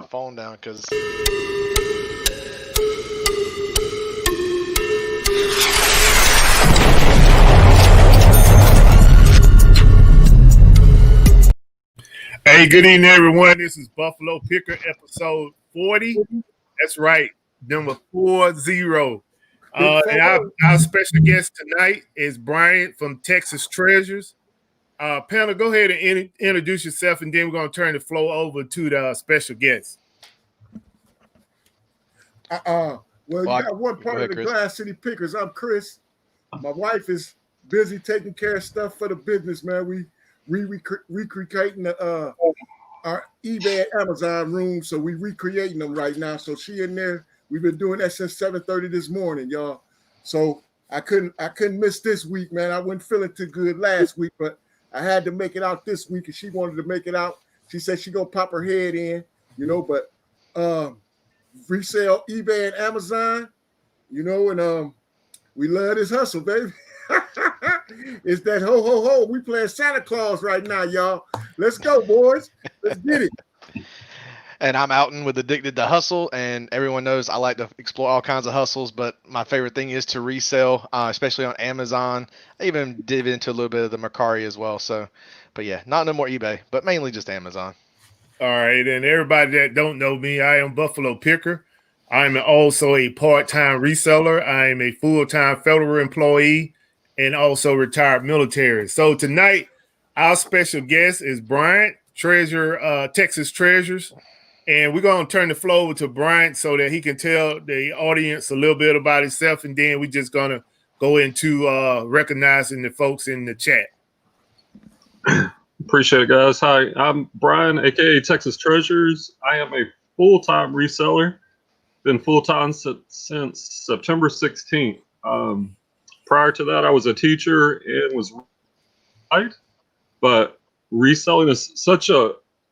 phone down because. Hey, good evening, everyone. This is Buffalo Picker, episode 40. That's right, number 40. And our special guest tonight is Brian from Texas Treasures. Panel, go ahead and introduce yourself, and then we're going to turn the floor over to the special guest. Well, you got one part of the Chris. Glass City Pickers. I'm Chris. My wife is busy taking care of stuff for the business, man. We recreating our eBay and Amazon room, so we recreating them right now. So she in there. We've been doing that since 7:30 this morning, y'all. So I couldn't miss this week, man. I wasn't feeling too good last week, but I had to make it out this week, and she wanted to make it out. She said she gonna pop her head in, but resale eBay and Amazon, and we love this hustle, baby. It's that ho ho ho. We playing Santa Claus right now, y'all. Let's go, boys. Let's get it. And I'm Alton with Addicted to Hustle, and everyone knows I like to explore all kinds of hustles, but my favorite thing is to resell, especially on Amazon. I even dive into a little bit of the Mercari as well. So, but yeah, not no more eBay, but mainly just Amazon. All right, and everybody that don't know me, I am Buffalo Picker. I'm also a part-time reseller. I am a full-time federal employee and also retired military. So tonight, our special guest is Bryant, Texas Treasures. And we're going to turn the floor over to Bryant so that he can tell the audience a little bit about himself. And then we're just going to go into recognizing the folks in the chat. Appreciate it, guys. Hi, I'm Brian, a.k.a. Texas Treasures. I am a full-time reseller. Been full-time since September 16th. Prior to that, I was a teacher and was right, but reselling is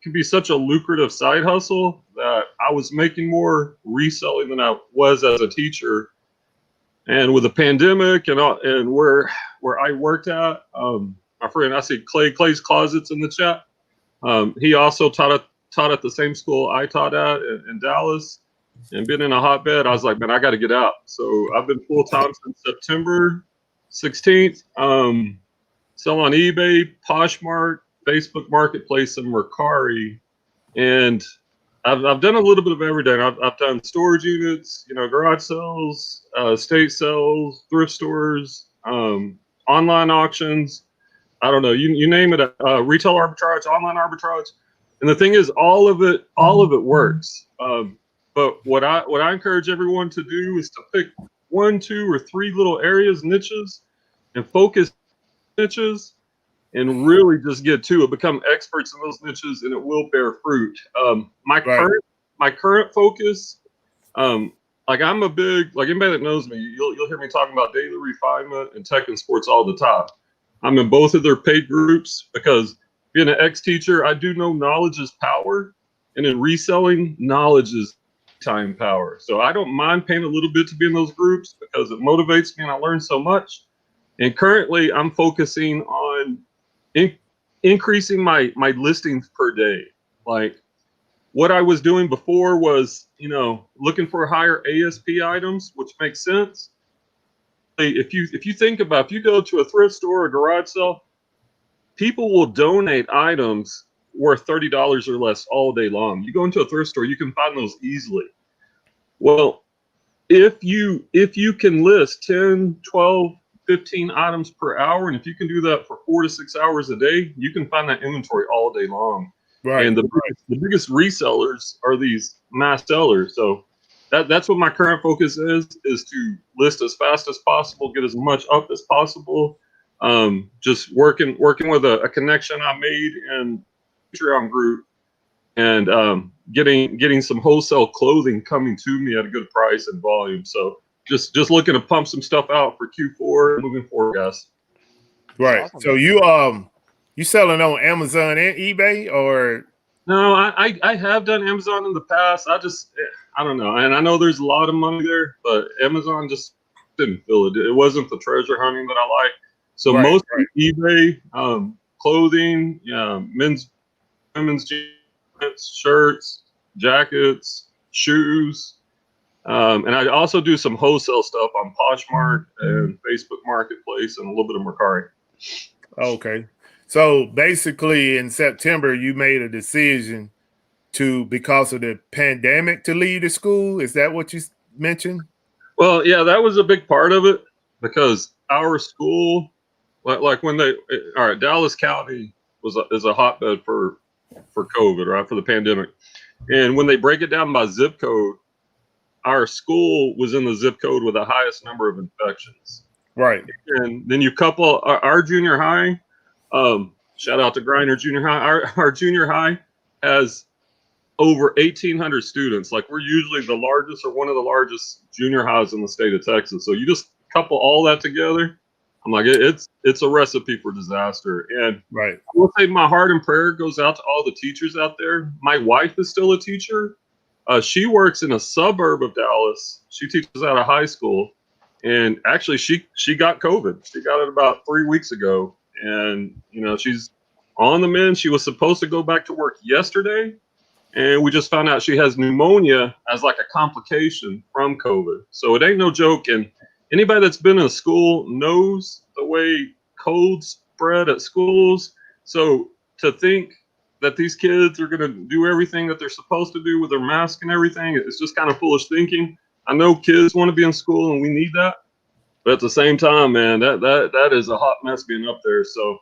can be such a lucrative side hustle that I was making more reselling than I was as a teacher. And with the pandemic and where I worked at, my friend, I see Clay's Closets in the chat. He also taught at the same school I taught at in Dallas. And been in a hotbed, I was like, man, I got to get out. So I've been full time since September 16th. Sell on eBay, Poshmark, Facebook Marketplace, and Mercari. And I've done a little bit of everything. I've done storage units, garage sales, estate sales, thrift stores, online auctions. I don't know, you name it. Retail arbitrage, online arbitrage. And the thing is, all of it works. But what I encourage everyone to do is to pick 1, 2, or 3 little areas, niches, and focus niches, and really just get to it. Become experts in those niches, and it will bear fruit. My current focus, like I'm a big, like anybody that knows me, you'll hear me talking about daily refinement and tech and sports all the time. I'm in both of their paid groups because being an ex-teacher, I do know knowledge is power, and in reselling, knowledge is time power. So I don't mind paying a little bit to be in those groups because it motivates me and I learn so much. And currently I'm focusing on increasing my listings per day. Like what I was doing before was, looking for higher ASP items, which makes sense. If you think about, if you go to a thrift store or garage sale, people will donate items worth $30 or less all day long. You go into a thrift store, you can find those easily. Well, if you can list 10, 12, 15 items per hour, and if you can do that for 4 to 6 hours a day, you can find that inventory all day long. Right. And the biggest resellers are these mass sellers. So that's what my current focus is to list as fast as possible, get as much up as possible. Just working with a connection I made in Patreon group, and getting some wholesale clothing coming to me at a good price and volume. So just looking to pump some stuff out for Q4 moving forward, guys. Right. Awesome. So you selling on Amazon and eBay, or? No, I have done Amazon in the past. I don't know, and I know there's a lot of money there, but Amazon just didn't feel it. It wasn't the treasure hunting that I like. So mostly eBay, clothing, men's, women's jeans, shirts, jackets, shoes. And I also do some wholesale stuff on Poshmark and Facebook Marketplace and a little bit of Mercari. Okay. So basically in September, you made a decision because of the pandemic to leave the school. Is that what you mentioned? Well, yeah, that was a big part of it because our school, like when Dallas County is a hotbed for COVID, right? For the pandemic. And when they break it down by zip code, our school was in the zip code with the highest number of infections. Right. And then you couple our junior high, shout out to Griner Junior High. Our junior high has over 1,800 students. Like, we're usually the largest or one of the largest junior highs in the state of Texas. So you just couple all that together. I'm like, it's a recipe for disaster. And right. I will say my heart and prayer goes out to all the teachers out there. My wife is still a teacher. She works in a suburb of Dallas. She teaches at a high school. And actually, she got COVID. She got it about 3 weeks ago. And, she's on the mend. She was supposed to go back to work yesterday. And we just found out she has pneumonia as like a complication from COVID. So it ain't no joke. And anybody that's been in a school knows the way colds spread at schools. So to think that these kids are going to do everything that they're supposed to do with their mask and everything, it's just kind of foolish thinking. I know kids want to be in school and we need that. But at the same time, man, that is a hot mess being up there. So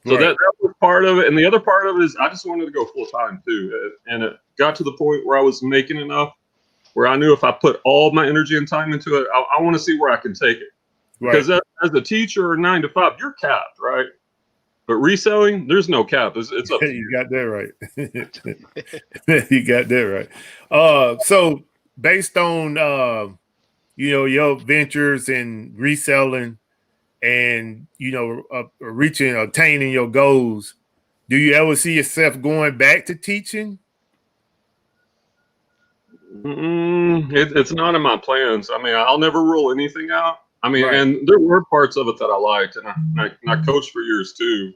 right. that was part of it. And the other part of it is I just wanted to go full time too. And it got to the point where I was making enough where I knew if I put all my energy and time into it, I want to see where I can take it. Right. Because as a teacher or 9 to 5, you're capped, right? But reselling, there's no cap. It's up to you. You got that right. You got that right. So based on your ventures and reselling and attaining your goals, do you ever see yourself going back to teaching? It's not in my plans. I mean, I'll never rule anything out. I mean, right. And there were parts of it that I liked, and I coached for years too.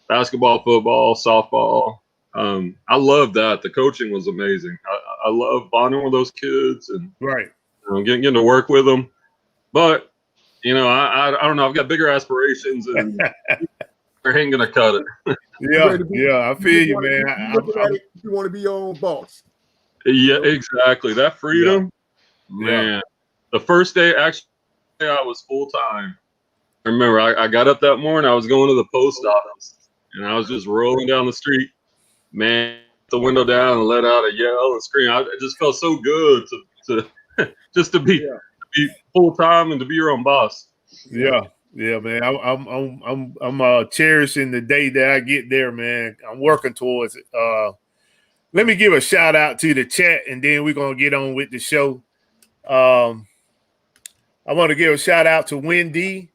Basketball, football, softball. I loved that. The coaching was amazing. I love bonding with those kids and right. Getting to work with them. But I don't know. I've got bigger aspirations, and they ain't gonna cut it. Yeah. I feel you, man. You want to be your own boss. Yeah, exactly. That freedom, man. Yeah. The first day, actually, I was full time. I remember I got up that morning. I was going to the post office, and I was just rolling down the street. Man, the window down and let out a yell and scream. It just felt so good to just to be full time and to be your own boss. Yeah, man. I'm cherishing the day that I get there, man. I'm working towards it. Let me give a shout out to the chat, and then we're gonna get on with the show. I want to give a shout out to Wendy.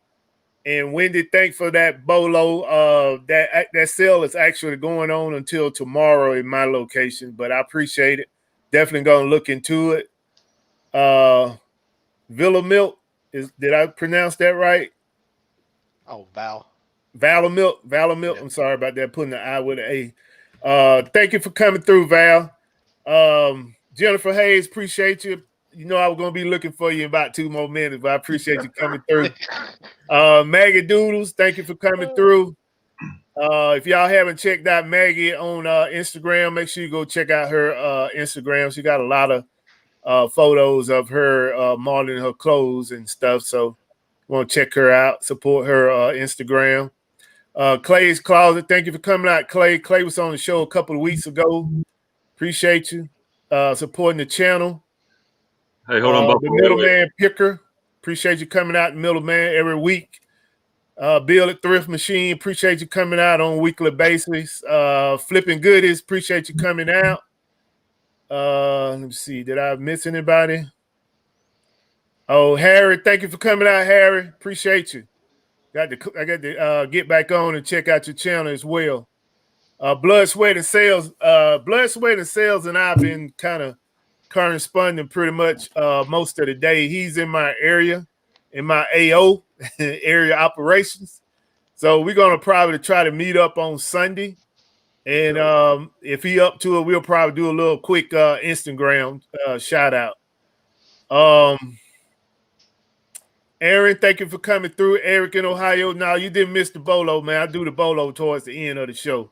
And Wendy, thanks for that bolo. That sale is actually going on until tomorrow in my location, but I appreciate it. Definitely gonna look into it. Villa Milk, did I pronounce that right? Oh, Valor Milk. Yeah. I'm sorry about that, putting the I with an A. Thank you for coming through, Val. Jennifer Hayes, appreciate you. I was going to be looking for you in about 2 more minutes, but I appreciate you coming through. Maggie Doodles, thank you for coming through. If y'all haven't checked out Maggie on Instagram, make sure you go check out her Instagram. She got a lot of photos of her modeling her clothes and stuff. So want to check her out, support her Instagram. Clay's Closet, thank you for coming out, Clay. Clay was on the show a couple of weeks ago. Appreciate you supporting the channel. Hey, hold on, the middleman picker. Appreciate you coming out, middleman, every week. Bill at Thrift Machine, appreciate you coming out on a weekly basis. Flipping Goodies, appreciate you coming out. Let me see, did I miss anybody? Oh, Harry, thank you for coming out, Harry. Appreciate you. I got to get back on and check out your channel as well. Blood, Sweat, and Sales. Blood, Sweat, and Sales, and I've been kind of corresponding pretty much most of the day. He's in my area, in my AO, area operations. So we're going to probably try to meet up on Sunday And if he up to it, we'll probably do a little quick Instagram shout out. Aaron, thank you for coming through. Eric in Ohio. Now you didn't miss the bolo, man. I do the bolo towards the end of the show.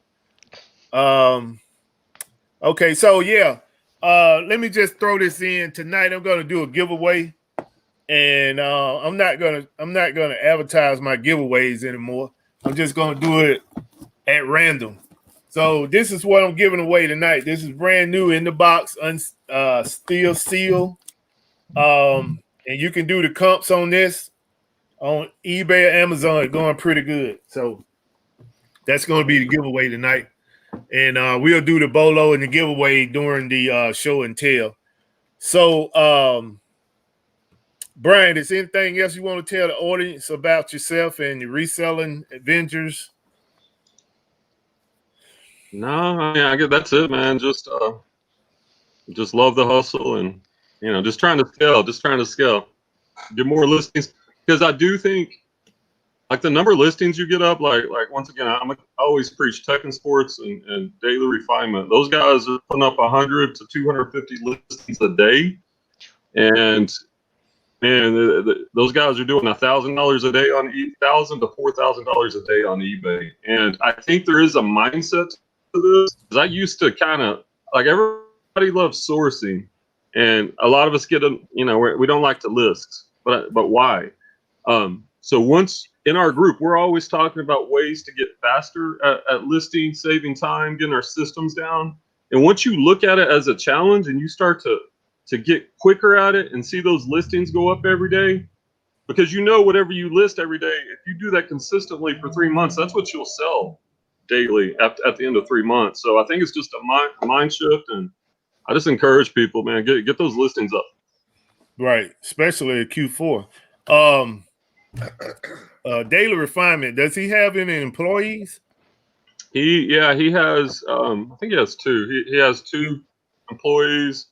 Okay, so yeah. Let me just throw this in tonight. I'm gonna do a giveaway. And I'm not gonna advertise my giveaways anymore. I'm just gonna do it at random. So this is what I'm giving away tonight. This is brand new in the box, still sealed. And you can do the comps on this on eBay or Amazon. Going pretty good. So that's going to be the giveaway tonight. And we'll do the bolo and the giveaway during the show and tell. So, Brian, is anything else you want to tell the audience about yourself and your reselling adventures? No, I mean, I guess that's it, man. Just love the hustle and, just trying to scale, get more listings. Because I do think, like, the number of listings you get up, like once again, I always preach tech and sports and daily refinement. Those guys are putting up 100 to 250 listings a day. And, man, those guys are doing $1,000 a day on $1,000 to $4,000 a day on eBay. And I think there is a mindset to this. Because I used to kind of, like, everybody loves sourcing. And a lot of us get them, we don't like to list. But why? So once in our group, we're always talking about ways to get faster at listing, saving time, getting our systems down. And once you look at it as a challenge and you start to get quicker at it and see those listings go up every day, because whatever you list every day, if you do that consistently for 3 months, that's what you'll sell daily at the end of 3 months. So I think it's just a mind shift, and I just encourage people, man, get those listings up. Right, especially at Q4. Daily refinement. Does he have any employees? He has. I think he has two. He has 2 employees,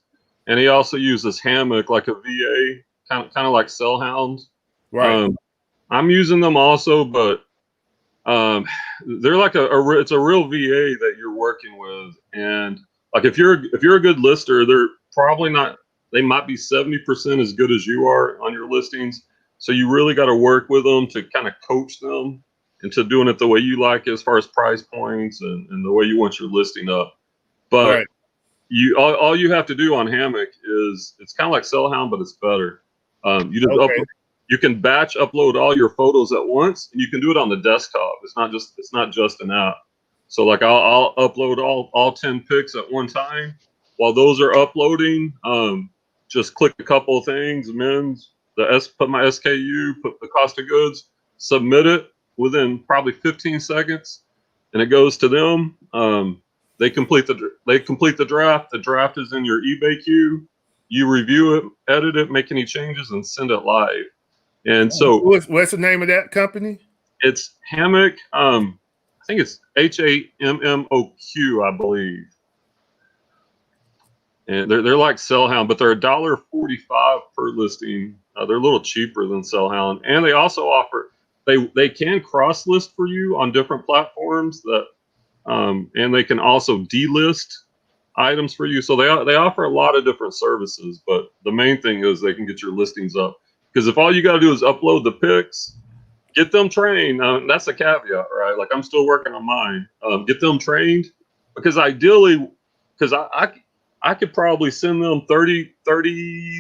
and he also uses Hammock like a VA, kind of like Cellhound. Right. I'm using them also, but they're like it's a real VA that you're working with, and like if you're a good lister, they're probably not. They might be 70% as good as you are on your listings. So you really got to work with them to kind of coach them into doing it the way you like it, as far as price points and the way you want your listing up. But right. All you have to do on Hammock is, it's kind of like Cellhound, but it's better. You can batch upload all your photos at once, and you can do it on the desktop. It's not just an app. So like I'll upload all 10 pics at one time. While those are uploading, just click a couple of things, put my SKU, put the cost of goods, submit it within probably 15 seconds, and it goes to them. They complete the draft. The draft is in your eBay queue. You review it, edit it, make any changes, and send it live. And so, what's the name of that company? It's Hammock. I think it's HAMMOQ, I believe. And they're like Cellhound, but they're $1.45 per listing. They're a little cheaper than Cellhound, and they also offer they can cross list for you on different platforms that, and they can also delist items for you. So they offer a lot of different services, but the main thing is they can get your listings up. Because if all you got to do is upload the pics, get them trained. That's a caveat, right? Like I'm still working on mine. Get them trained, because ideally, because I could probably send them 30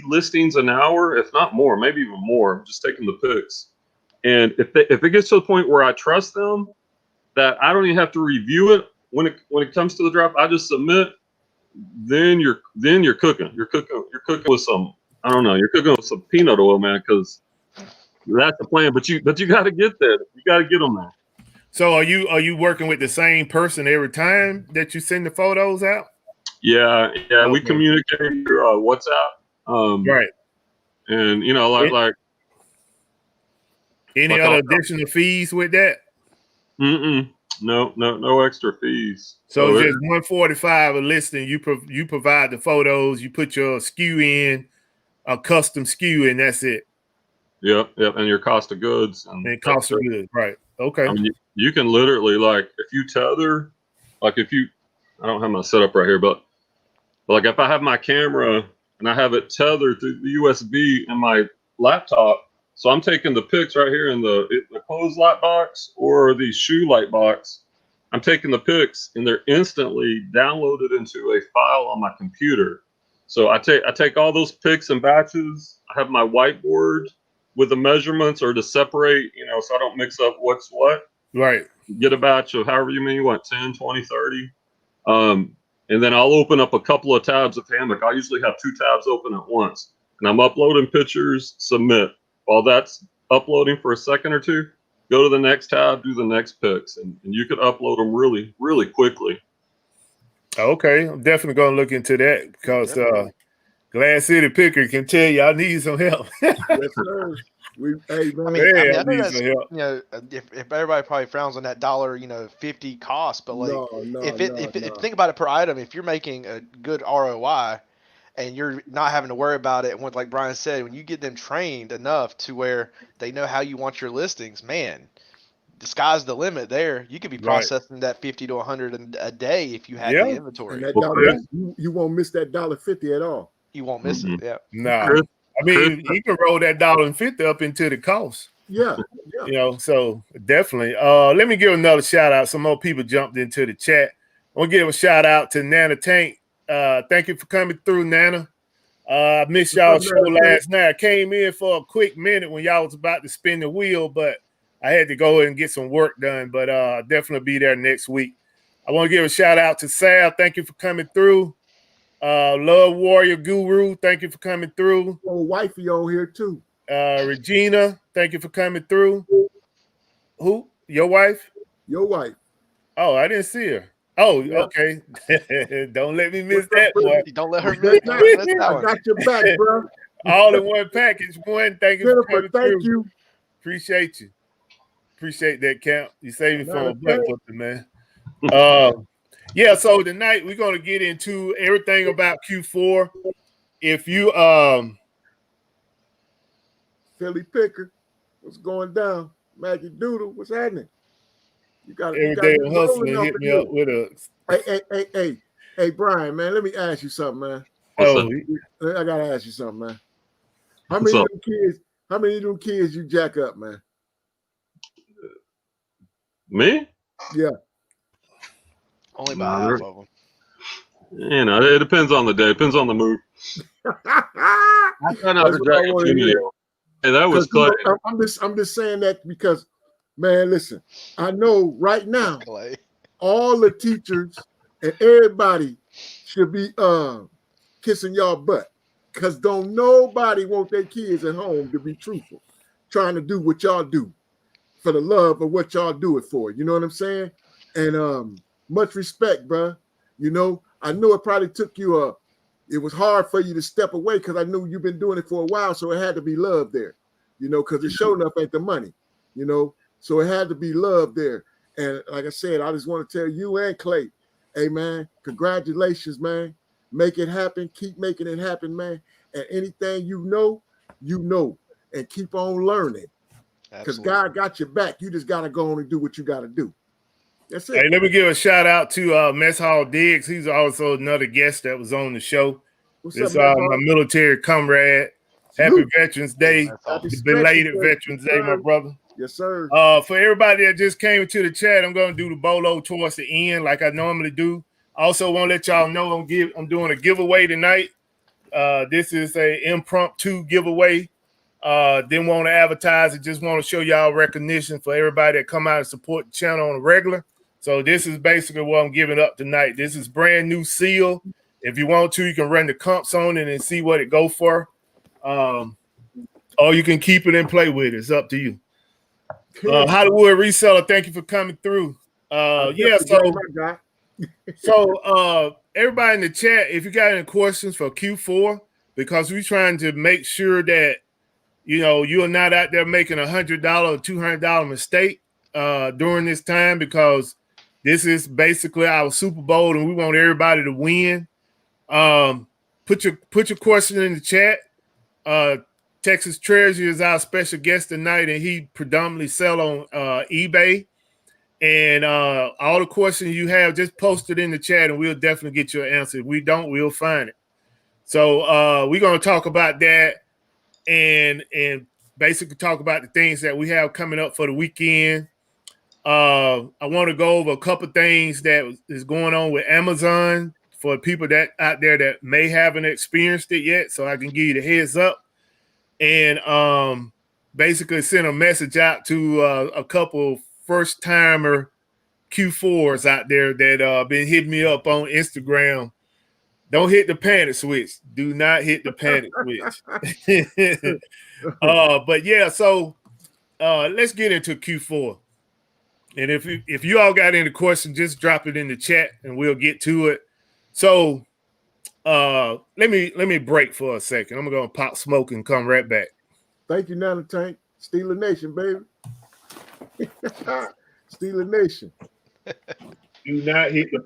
listings an hour, if not more, maybe even more. I'm just taking the pics. And if it gets to the point where I trust them, that I don't even have to review it when it comes to the draft, I just submit. Then you're cooking. You're cooking with some, I don't know. You're cooking with some peanut oil, man, because that's the plan. But you got to get there. You got to get them there. So are you working with the same person every time that you send the photos out? Yeah. Okay. We communicate through WhatsApp. Right. And like any other additional fees with that? No extra fees. So just $145 a listing. You provide the photos. You put your SKU in, a custom SKU, and that's it. Yep. And your cost of goods. And cost of goods, right? Okay. I mean, you can literally, like, if you tether like I don't have my setup right here, but like if I have my camera and I have it tethered through the USB in my laptop, so I'm taking the pics right here in the closed light box or the shoe light box. I'm taking the pics and they're instantly downloaded into a file on my computer. So I take all those pics in batches. I have my whiteboard with the measurements or to separate, so I don't mix up what's what. Right. Get a batch of however you want, 10, 20, 30. And then I'll open up a couple of tabs of Hammock. I usually have 2 tabs open at once. And I'm uploading pictures, submit. While that's uploading for a second or two, go to the next tab, do the next pics. And you could upload them really, really quickly. Okay. I'm definitely going to look into that because Glass City Picker can tell you I need some help. Yes, sir. I know if everybody probably frowns on that $1.50 cost, but like think about it per item, if you're making a good ROI and you're not having to worry about it, and like Brian said, when you get them trained enough to where they know how you want your listings, man, the sky's the limit there. You could be processing that 50 to 100 a day if you had the inventory. And you won't miss that $1.50 at all. You won't miss it. Yeah. No. I mean, you can roll that $1.50 up into the cost. Yeah. So definitely. Let me give another shout out. Some more people jumped into the chat. I want to give a shout out to Nana Tank. Thank you for coming through, Nana. I missed y'all's show last night. I came in for a quick minute when y'all was about to spin the wheel, but I had to go and get some work done. But I'll definitely be there next week. I want to give a shout out to Sal. Thank you for coming through. Love Warrior Guru, thank you for coming through. Oh, wifey on here too. Regina, thank you for coming through. Who? Your wife? Your wife. Oh, I didn't see her. Oh, okay. Don't let me miss that one. Don't let her miss that one. I got your back, bro. All in one package. One, thank you for coming through. You. Appreciate you. Appreciate that, Camp. You saved me from a butt whooping, man. Yeah, so tonight we're going to get into everything about Q4. If you Philly Picker, what's going down? Magic Doodle, what's happening? You got every day of hustling, hit me up with a hey, Brian, man, let me ask you something, man. I gotta ask you something, man. How many of them kids you jack up, man? Me? Yeah. Only about half of them. It depends on the day. It depends on the mood. I try not to drag it too many. And that was Clay. I'm just saying that because, man, listen, I know right now all the teachers and everybody should be kissing y'all butt because don't nobody want their kids at home to be truthful, trying to do what y'all do for the love of what y'all do it for. You know what I'm saying? And much respect, bro. I know it probably took you it was hard for you to step away because I knew you've been doing it for a while, so it had to be love there, because it showed enough ain't the money, so it had to be love there. And like I said, I just want to tell you and Clay, hey, man, congratulations, man. Make it happen. Keep making it happen, man. And anything you know, and keep on learning because God got your back. You just got to go on and do what you got to do. That's it. Hey, let me give a shout out to Mess Hall Diggs. He's also another guest that was on the show. This my military comrade. Happy Veterans Day. Belated Veterans Day, my brother. Yes, sir. For everybody that just came into the chat, I'm going to do the bolo towards the end like I normally do. Also want to let y'all know I'm doing a giveaway tonight. This is a impromptu giveaway. Didn't want to advertise it, just want to show y'all recognition for everybody that come out and support the channel on a regular. So this is basically what I'm giving up tonight. This is brand new seal. If you want to, you can run the comps on it and see what it go for. Or you can keep it and play with it. It's up to you. Hollywood Reseller, thank you for coming through. So everybody in the chat, if you got any questions for Q4, because we're trying to make sure that you are not out there making $100 or $200 mistake during this time, because this is basically our Super Bowl and we want everybody to win. Put your question in the chat. Texas Treasure is our special guest tonight, and he predominantly sell on eBay. And all the questions you have, just post it in the chat and we'll definitely get you an answer. If we don't, we'll find it. So we're going to talk about that and basically talk about the things that we have coming up for the weekend. I want to go over a couple things that is going on with Amazon for people that out there that may haven't experienced it yet, so I can give you the heads up. And basically send a message out to a couple first-timer Q4s out there that been hitting me up on Instagram. Don't hit the panic switch. Do not hit the panic switch. But yeah, so let's get into Q4. And if you all got any questions, just drop it in the chat and we'll get to it. So let me break for a second. I'm gonna pop smoke and come right back. Thank you, Nana Tank. Steeler Nation, baby. Steeler Nation. Do not hit the.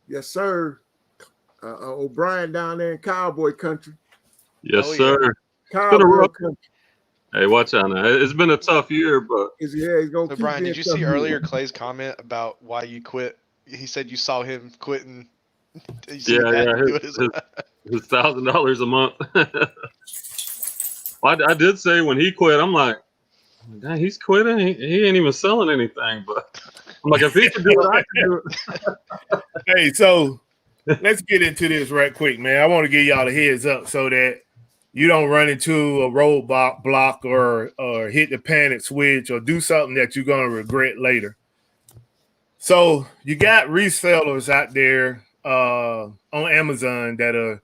Yes, sir. O'Brien down there in Cowboy Country. Yes, sir. Cowboy Country. Hey, watch out now. It's been a tough year, but he's gonna so Brian, did you see earlier Clay's comment about why you quit? He said you saw him quitting. His $1,000 a month. Well, I did say when he quit, I'm like, dang, he's quitting. He ain't even selling anything. But I'm like, if he can do it, I can do it. Hey, so let's get into this right quick, man. I want to give y'all a heads up so that you don't run into a roadblock or hit the panic switch or do something that you're going to regret later. So you got resellers out there on Amazon that are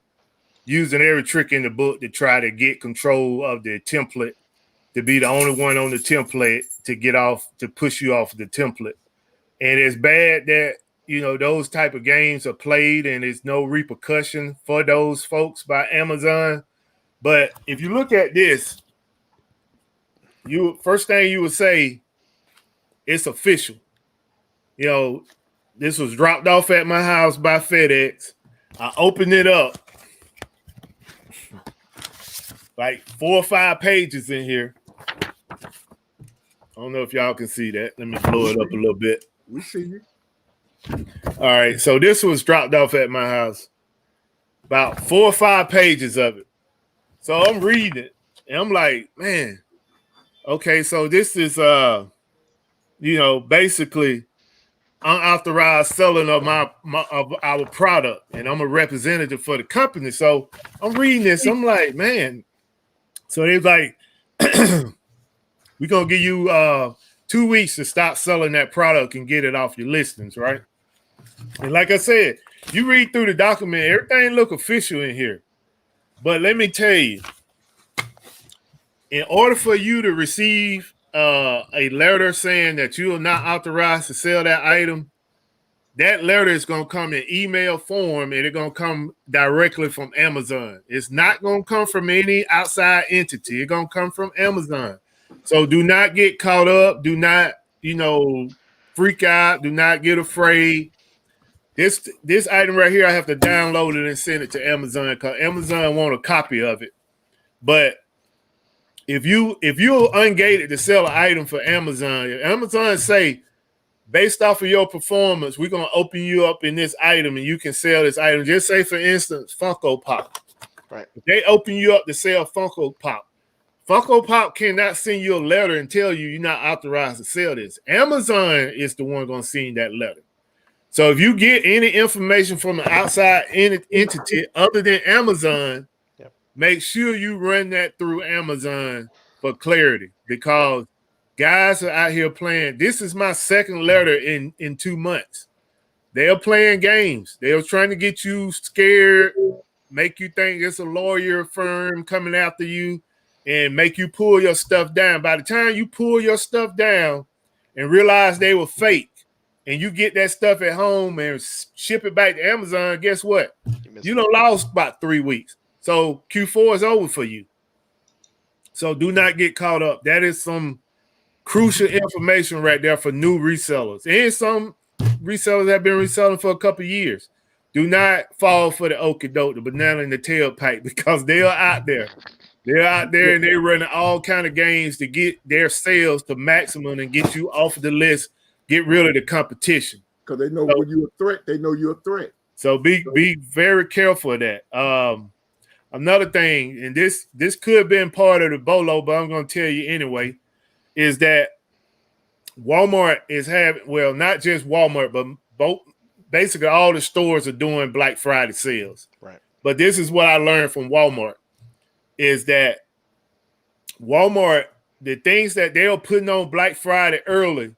using every trick in the book to try to get control of the template, to be the only one on the template to push you off the template. And it's bad that, those type of games are played and there's no repercussion for those folks by Amazon. But if you look at this, first thing you would say, it's official. This was dropped off at my house by FedEx. I opened it up. Like 4 or 5 pages in here. I don't know if y'all can see that. Let me blow it up a little bit. We see you. All right. So this was dropped off at my house. About 4 or 5 pages of it. So I'm reading it. And I'm like, man, okay, so this is basically unauthorized selling of of our product, and I'm a representative for the company. So I'm reading this. I'm like, man. So they're like, we're gonna give you 2 weeks to stop selling that product and get it off your listings, right? And like I said, you read through the document, everything look official in here. But let me tell you, in order for you to receive a letter saying that you are not authorized to sell that item, that letter is going to come in email form and it's going to come directly from Amazon. It's not going to come from any outside entity. It's going to come from Amazon. So do not get caught up. Do not, freak out. Do not get afraid. This item right here, I have to download it and send it to Amazon because Amazon want a copy of it. But if you're ungated to sell an item for Amazon, if Amazon say, based off of your performance, we're going to open you up in this item and you can sell this item. Just say, for instance, Funko Pop. Right. If they open you up to sell Funko Pop, Funko Pop cannot send you a letter and tell you you're not authorized to sell this. Amazon is the one going to send that letter. So if you get any information from an outside entity other than Amazon, make sure you run that through Amazon for clarity, because guys are out here playing. This is my second letter in 2 months. They're playing games. They're trying to get you scared, make you think it's a lawyer firm coming after you, and make you pull your stuff down. By the time you pull your stuff down and realize they were fake, and you get that stuff at home and ship it back to Amazon, guess what? You done lost about 3 weeks. So Q4 is over for you. So do not get caught up. That is some crucial information right there for new resellers. And some resellers have been reselling for a couple of years. Do not fall for the okie doke, the banana in the tailpipe, because they are out there. They're out there and they're running all kind of games to get their sales to maximum and get you off of the list, get rid of the competition. Because they know when you're a threat, they know you're a threat. So be very careful of that. Another thing, and this could have been part of the bolo, but I'm going to tell you anyway, is that Walmart is having, well, not just Walmart, but basically all the stores are doing Black Friday sales. Right. But this is what I learned from Walmart, is that Walmart, the things that they're putting on Black Friday early,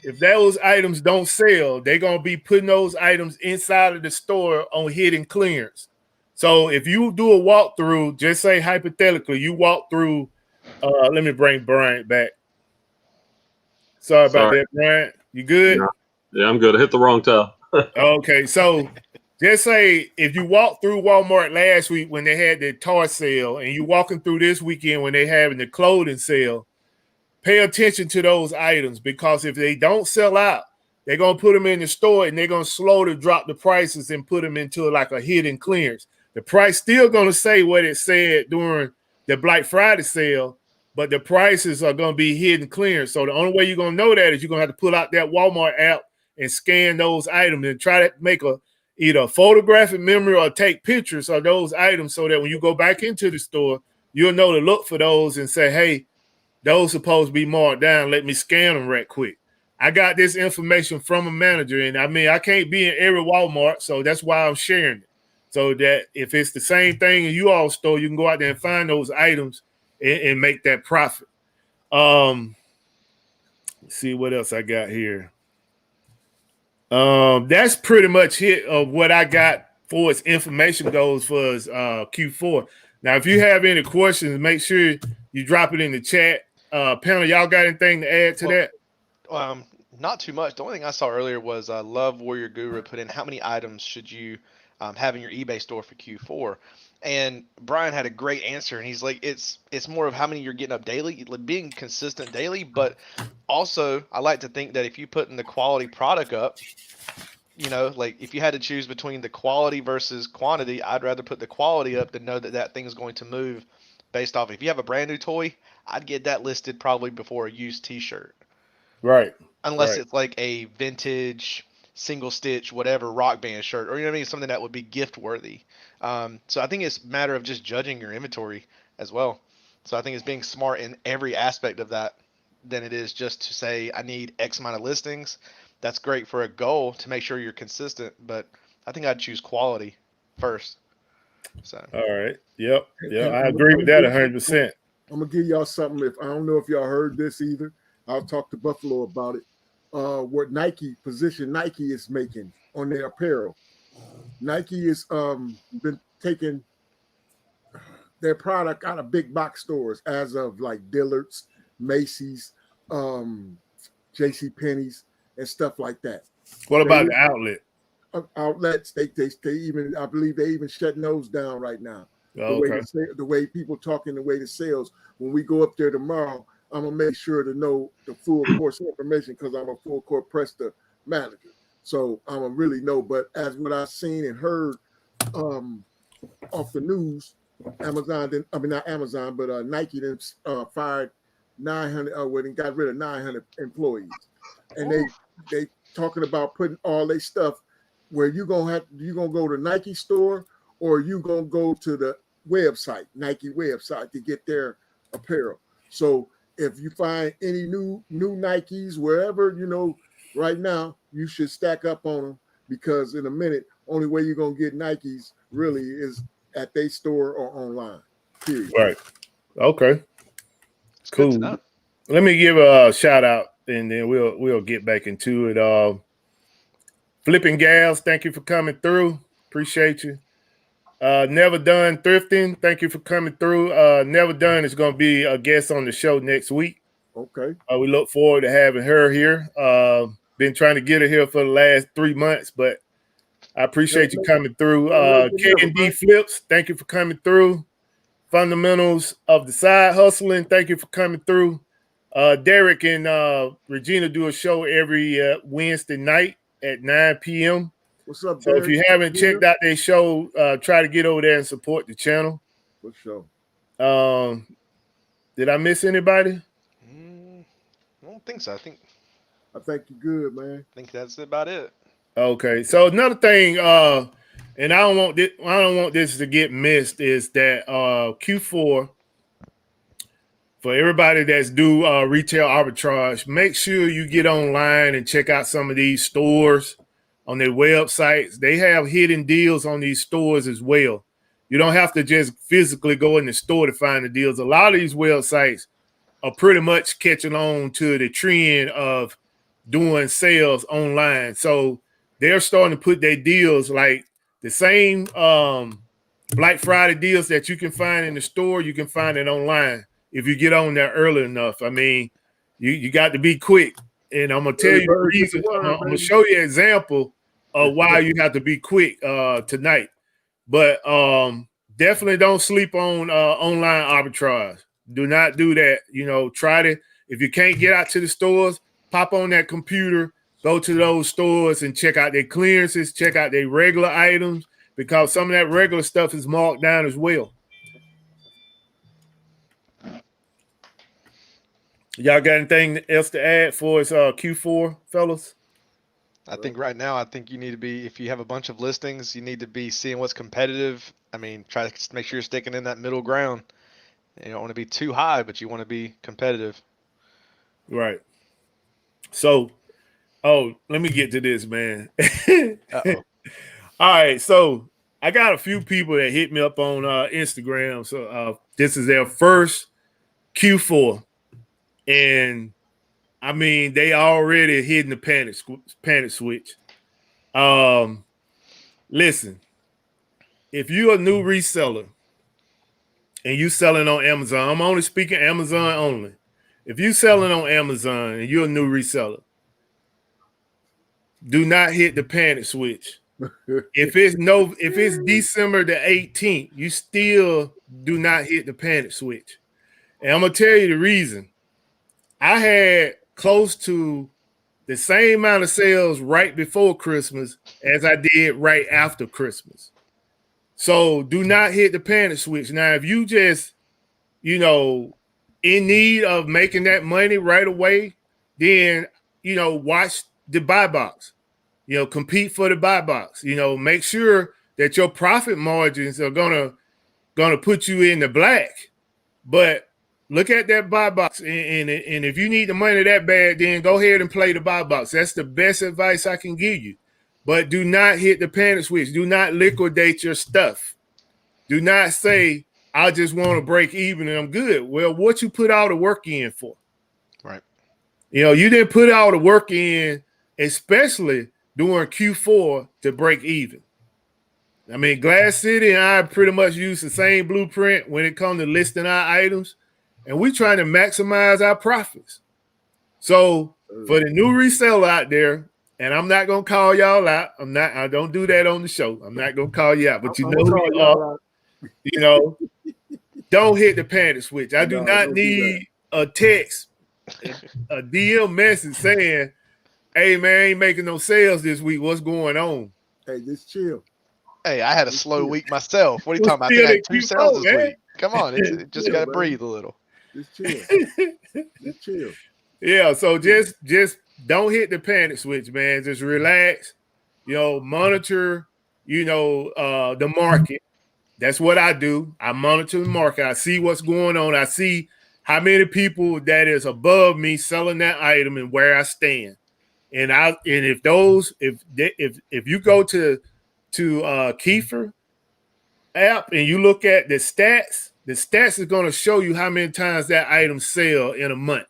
if those items don't sell, they're going to be putting those items inside of the store on hidden clearance. So if you do a walkthrough, just say hypothetically, you walk through, let me bring Bryant back. Sorry about that, Bryant. You good? Yeah, I'm good. I hit the wrong tile. Okay, so just say if you walked through Walmart last week when they had the toy sale and you walking through this weekend when they having the clothing sale, pay attention to those items, because if they don't sell out, they're going to put them in the store and they're going to slowly drop the prices and put them into like a hidden clearance. The price still going to say what it said during the Black Friday sale, but the prices are going to be hidden clearance. So the only way you're going to know that is you're going to have to pull out that Walmart app and scan those items and try to make either a photographic memory or take pictures of those items so that when you go back into the store, you'll know to look for those and say, hey, those supposed to be marked down. Let me scan them right quick. I got this information from a manager, and I mean, I can't be in every Walmart, so that's why I'm sharing it. So that if it's the same thing in you all store, you can go out there and find those items and make that profit. Let's see what else I got here. That's pretty much it of what I got for its information goes for its Q4. Now, if you have any questions, make sure you drop it in the chat. Panel, y'all got anything to add to that? Not too much. The only thing I saw earlier was Love Warrior Guru put in how many items should you have in your eBay store for Q4, and Brian had a great answer, and he's like, it's more of how many you're getting up daily, like being consistent daily, but also I like to think that if you put in the quality product up, you know, like if you had to choose between the quality versus quantity, I'd rather put the quality up than know that thing's going to move based off. If you have a brand new toy, I'd get that listed probably before a used t-shirt. Right. Unless it's like a vintage single stitch, whatever, Rock Band shirt, or you know what I mean, something that would be gift worthy. So I think it's a matter of just judging your inventory as well. So I think it's being smart in every aspect of that than it is just to say, I need X amount of listings. That's great for a goal to make sure you're consistent, but I think I'd choose quality first. So. All right. Yep. Yeah, I agree with that 100%. I'm gonna give y'all something. If I don't know if y'all heard this either, I'll talk to Buffalo about it. What Nike is making on their apparel. Nike has been taking their product out of big box stores as of like Dillard's, Macy's, JCPenney's, and stuff like that. What about the outlet? Outlets, they even, I believe they even shutting those down right now. The way people talking, the way the sales. When we go up there tomorrow, I'm gonna make sure to know the full course information because I'm a full court Presta manager. So I'm gonna really know. But as what I've seen and heard off the news, not Amazon, but Nike then fired 900. When got rid of 900 employees, and they talking about putting all their stuff where you gonna go to Nike store or you gonna go to the website, Nike website, to get their apparel. So if you find any new Nikes wherever, you know, right now, you should stack up on them because in a minute, only way you're gonna get Nikes really is at their store or online. Period. Right. Okay. Cool. Let me give a shout out and then we'll get back into it. Flipping Gals, thank you for coming through. Appreciate you. Never Done Thrifting, thank you for coming through. Never Done is going to be a guest on the show next week. Okay. We look forward to having her here. Been trying to get her here for the last 3 months, but I appreciate you coming through. K&D Flips, thank you for coming through. Fundamentals of the Side Hustling, thank you for coming through. Derek and Regina do a show every Wednesday night at 9 p.m. What's up, Derek? So if you haven't checked out their show, try to get over there and support the channel. For sure. Did I miss anybody? I don't think so. I think you're good, man. I think that's about it. Okay. So another thing, and I don't want this to get missed, is that Q4, for everybody that's do retail arbitrage, make sure you get online and check out some of these stores on their websites. They have hidden deals on these stores as well. You don't have to just physically go in the store to find the deals. A lot of these websites are pretty much catching on to the trend of doing sales online. So they're starting to put their deals, like the same Black Friday deals that you can find in the store, you can find it online if you get on there early enough. I mean, you got to be quick. And I'm going to tell you the reason. I'm going to show you an example of why you have to be quick tonight. But definitely don't sleep on online arbitrage. Do not do that. You know, try to, if you can't get out to the stores, pop on that computer, go to those stores and check out their clearances, check out their regular items, because some of that regular stuff is marked down as well. Y'all got anything else to add for us Q4, fellas? I think right now, I think you need to be, if you have a bunch of listings, you need to be seeing what's competitive. I mean, try to make sure you're sticking in that middle ground. You don't want to be too high, but you want to be competitive. Right. So, let me get to this, man. Uh-oh. All right. So I got a few people that hit me up on Instagram. So this is their first Q4. And I mean, they already hitting the panic switch. Listen, if you're a new reseller and you selling on Amazon, I'm only speaking Amazon only. If you selling on Amazon and you're a new reseller, do not hit the panic switch. If it's December the 18th, you still do not hit the panic switch. And I'm gonna tell you the reason. I had close to the same amount of sales right before Christmas as I did right after Christmas. So do not hit the panic switch. Now, if you just, in need of making that money right away, then, watch the buy box, compete for the buy box, make sure that your profit margins are gonna put you in the black. But look at that buy box, and if you need the money that bad, then go ahead and play the buy box. That's the best advice I can give you. But do not hit the panic switch. Do not liquidate your stuff. Do not say, I just want to break even and I'm good. Well, what you put all the work in for? Right. You didn't put all the work in, especially during Q4, to break even. I mean, Glass City and I pretty much use the same blueprint when it comes to listing our items, and we're trying to maximize our profits. So for the new reseller out there, and I'm not gonna call y'all out. I don't do that on the show. I'm not gonna call you out, but don't hit the panic switch. I do not need a text, a DM message saying, hey man, I ain't making no sales this week. What's going on? Hey, just chill. Hey, I had a slow week myself. What are you talking about? I think I had 2 sales this week. Come on, it just got to breathe a little. Just chill. Just chill. Yeah, so just don't hit the panic switch, man. Just relax. Monitor, the market. That's what I do. I monitor the market. I see what's going on. I see how many people that is above me selling that item and where I stand. And if you go to Kiefer app and you look at the stats is going to show you how many times that item sell in a month.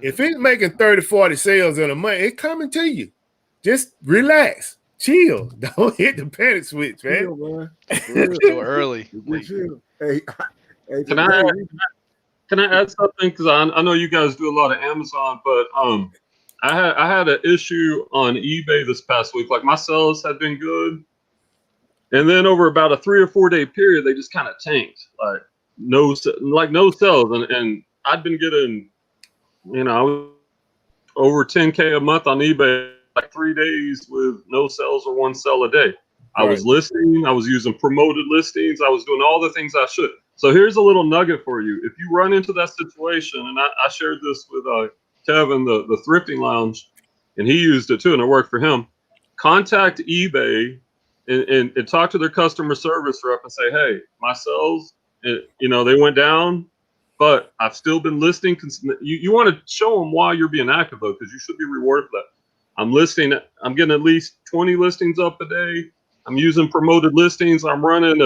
If it's making 30, 40 sales in a month, it's coming to you. Just relax, chill. Don't hit the panic switch, man. Chill, man. Too early. Chill. Hey, can I add something? Because I know you guys do a lot of Amazon, but I had an issue on eBay this past week. Like my sales had been good, and then over about a 3 or 4 day period, they just kind of tanked. Like no sales, and I'd been getting, over 10K a month on eBay, like 3 days with no sales or 1 sale a day. I was listing, I was using promoted listings, I was doing all the things I should. So here's a little nugget for you. If you run into that situation, and I shared this with Kevin, the thrifting lounge, and he used it too, and it worked for him. Contact eBay and talk to their customer service rep and say, hey, my sales, they went down, but I've still been listing. You want to show them why you're being active, though, because you should be rewarded for that. I'm getting at least 20 listings up a day. I'm using promoted listings. I'm running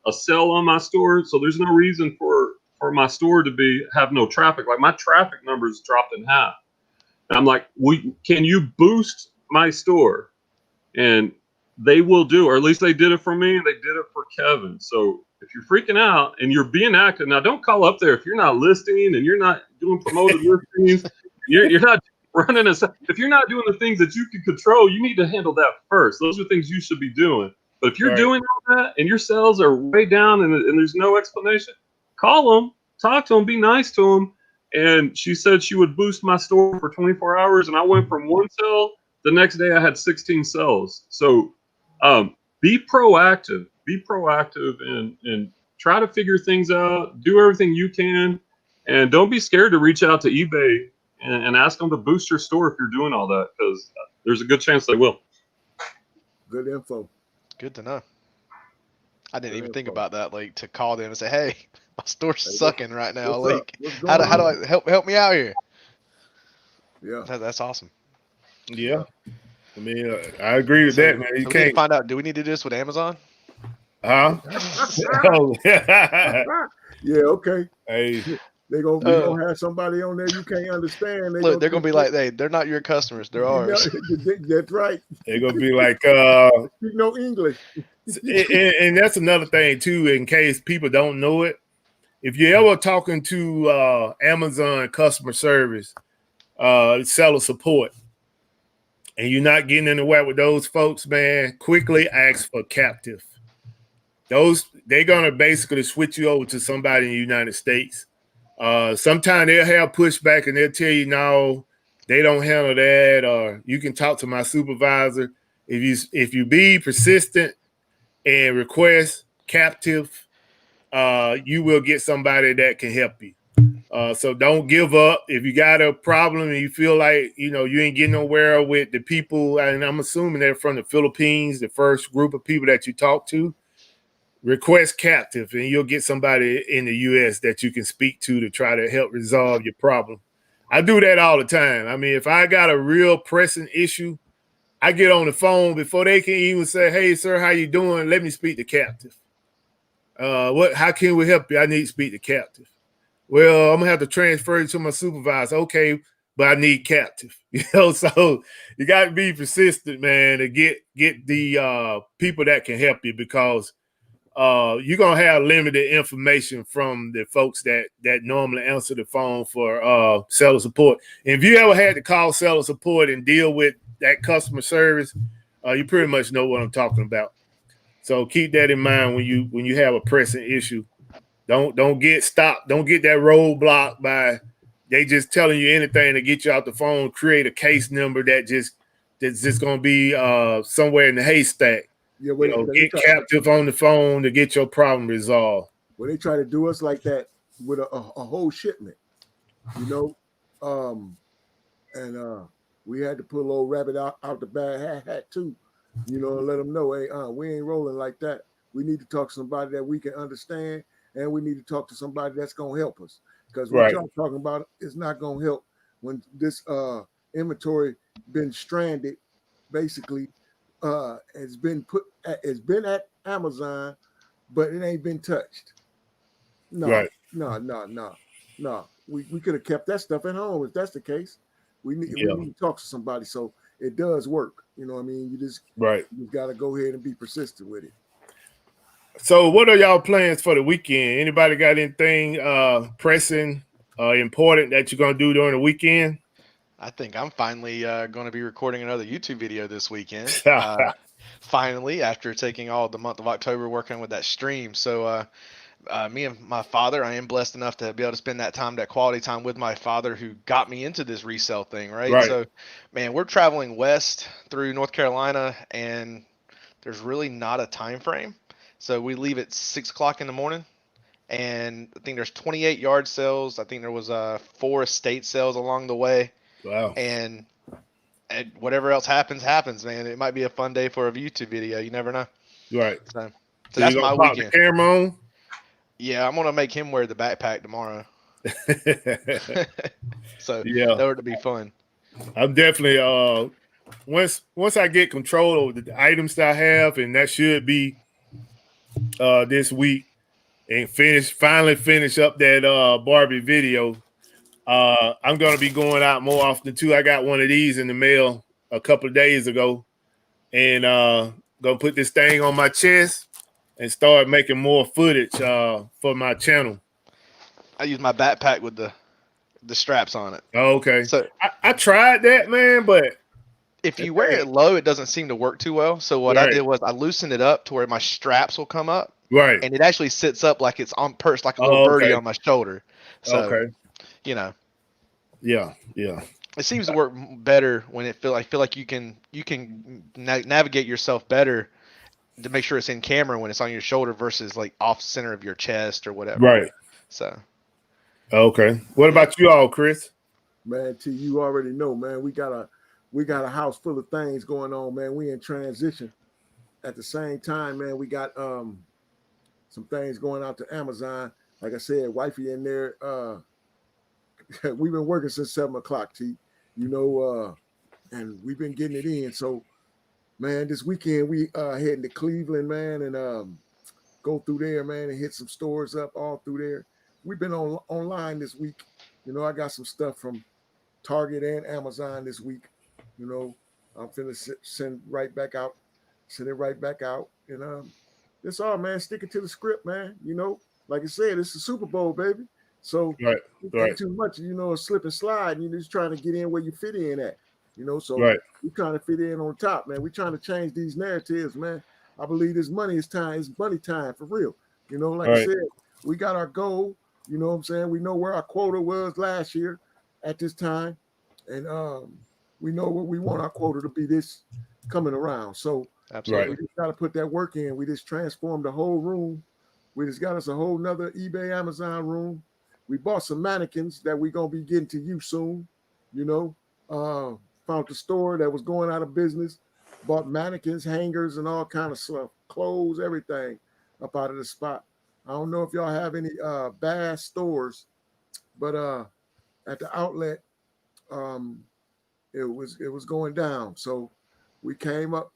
a sale on my store. So there's no reason for my store to have no traffic. Like my traffic numbers dropped in half. And I'm like, can you boost my store? And they will do, or at least they did it for me and they did it for Kevin. So if you're freaking out and you're being active, now don't call up there if you're not listing and you're not doing promoted listings, you're not running if you're not doing the things that you can control, you need to handle that first. Those are things you should be doing. But if you're doing all that and your sales are way down and there's no explanation, call them, talk to them, be nice to them. And she said she would boost my store for 24 hours. And I went from one sale, the next day I had 16 sales. So be proactive and try to figure things out, do everything you can. And don't be scared to reach out to eBay and ask them to boost your store if you're doing all that, because there's a good chance they will. Good info. Good to know. I didn't even think about that, like to call them and say, hey, my store's sucking right now. Like, how do I help me out here? Yeah. That's awesome. Yeah. I mean, I agree with that, man. You can't need to find out, do we need to do this with Amazon? Huh? Yeah, okay. Hey. They're gonna have somebody on there you can't understand. They're gonna be like, hey, they're not your customers, they're ours. That's right. They're gonna be like, you know English. and that's another thing too, in case people don't know it. If you're ever talking to Amazon customer service, seller support, and you're not getting anywhere with those folks, man, quickly ask for captive. They're gonna basically switch you over to somebody in the United States. Sometimes they'll have pushback and they'll tell you, no, they don't handle that, or you can talk to my supervisor. If you be persistent and request captive, you will get somebody that can help you. So don't give up. If you got a problem and you feel like, you ain't getting nowhere with the people, and I'm assuming they're from the Philippines, the first group of people that you talk to, request captive, and you'll get somebody in the U.S. that you can speak to try to help resolve your problem. I do that all the time. I mean, if I got a real pressing issue, I get on the phone before they can even say, hey, sir, how you doing? Let me speak to captive. How can we help you? I need to speak to captive. Well, I'm going to have to transfer you to my supervisor. Okay, but I need captive. So you got to be persistent, man, to get the people that can help you, because you're going to have limited information from the folks that normally answer the phone for seller support. And if you ever had to call seller support and deal with that customer service, you pretty much know what I'm talking about. So keep that in mind when you have a pressing issue. Don't get stopped. Don't get that roadblock by they just telling you anything to get you out the phone. Create a case number that's just going to be somewhere in the haystack. Yeah, get captive on the phone to get your problem resolved. Well, they try to do us like that with a whole shipment, and we had to pull old rabbit out the bad hat too, and let them know, hey, we ain't rolling like that. We need to talk to somebody that we can understand, and we need to talk to somebody that's gonna help us, because what y'all talking about is not gonna help when this inventory been stranded, basically. It's been at Amazon, but it ain't been touched. No. We could have kept that stuff at home if that's the case. We need to talk to somebody, so it does work. You know what I mean? You got to go ahead and be persistent with it. So what are y'all plans for the weekend? Anybody got anything pressing, important that you're going to do during the weekend? I think I'm finally going to be recording another YouTube video this weekend. Finally, after taking all the month of October working with that stream. So me and my father, I am blessed enough to be able to spend that quality time with my father, who got me into this resale thing, right? So, man, we're traveling west through North Carolina, and there's really not a time frame. So we leave at 6 o'clock in the morning, and I think there's 28 yard sales. I think there was 4 estate sales along the way. Wow. And whatever else happens, man. It might be a fun day for a YouTube video. You never know. Right. So So that's you my gonna pop weekend. the camera on? Yeah, I'm gonna make him wear the backpack tomorrow. So yeah, that would be fun. I'm definitely once I get control of the items that I have, and that should be this week, and finally finish up that Barbie video. I'm gonna be going out more often too. I got one of these in the mail a couple of days ago, and gonna put this thing on my chest and start making more footage for my channel. I use my backpack with the straps on it. Oh, okay. So I tried that, man, but if you wear it low, it doesn't seem to work too well. So what I did was I loosened it up to where my straps will come up. Right. And it actually sits up like it's on perched like a little birdie on my shoulder. So, you know. Yeah. It seems to work better when it feel like you can navigate yourself better to make sure it's in camera when it's on your shoulder versus like off center of your chest or whatever. Right. So. Okay. What about you all, Chris? Man, T, you already know, man. We got a house full of things going on, man. We in transition. At the same time, man, we got some things going out to Amazon. Like I said, wifey in there. We've been working since 7 o'clock, T. You know, and we've been getting it in. So, man, this weekend we heading to Cleveland, man, and go through there, man, and hit some stores up all through there. We've been online this week. You know, I got some stuff from Target and Amazon this week. You know, I'm finna send it right back out. And it's all, man, sticking to the script, man. You know, like I said, it's the Super Bowl, baby. So right. Too much, you know, a slip and slide. And you're just trying to get in where you fit in at. You know, so we're trying to fit in on top, man. We're trying to change these narratives, man. I believe this money is time. It's money time for real. You know, like I said, we got our goal. You know what I'm saying? We know where our quota was last year at this time. And we know what we want our quota to be this coming around. So we just got to put that work in. We just transformed the whole room. We just got us a whole nother eBay, Amazon room. We bought some mannequins that we're going to be getting to you soon. You know, found the store that was going out of business. Bought mannequins, hangers, and all kind of stuff. Clothes, everything up out of the spot. I don't know if y'all have any Bass stores, but at the outlet, it was going down. So we came up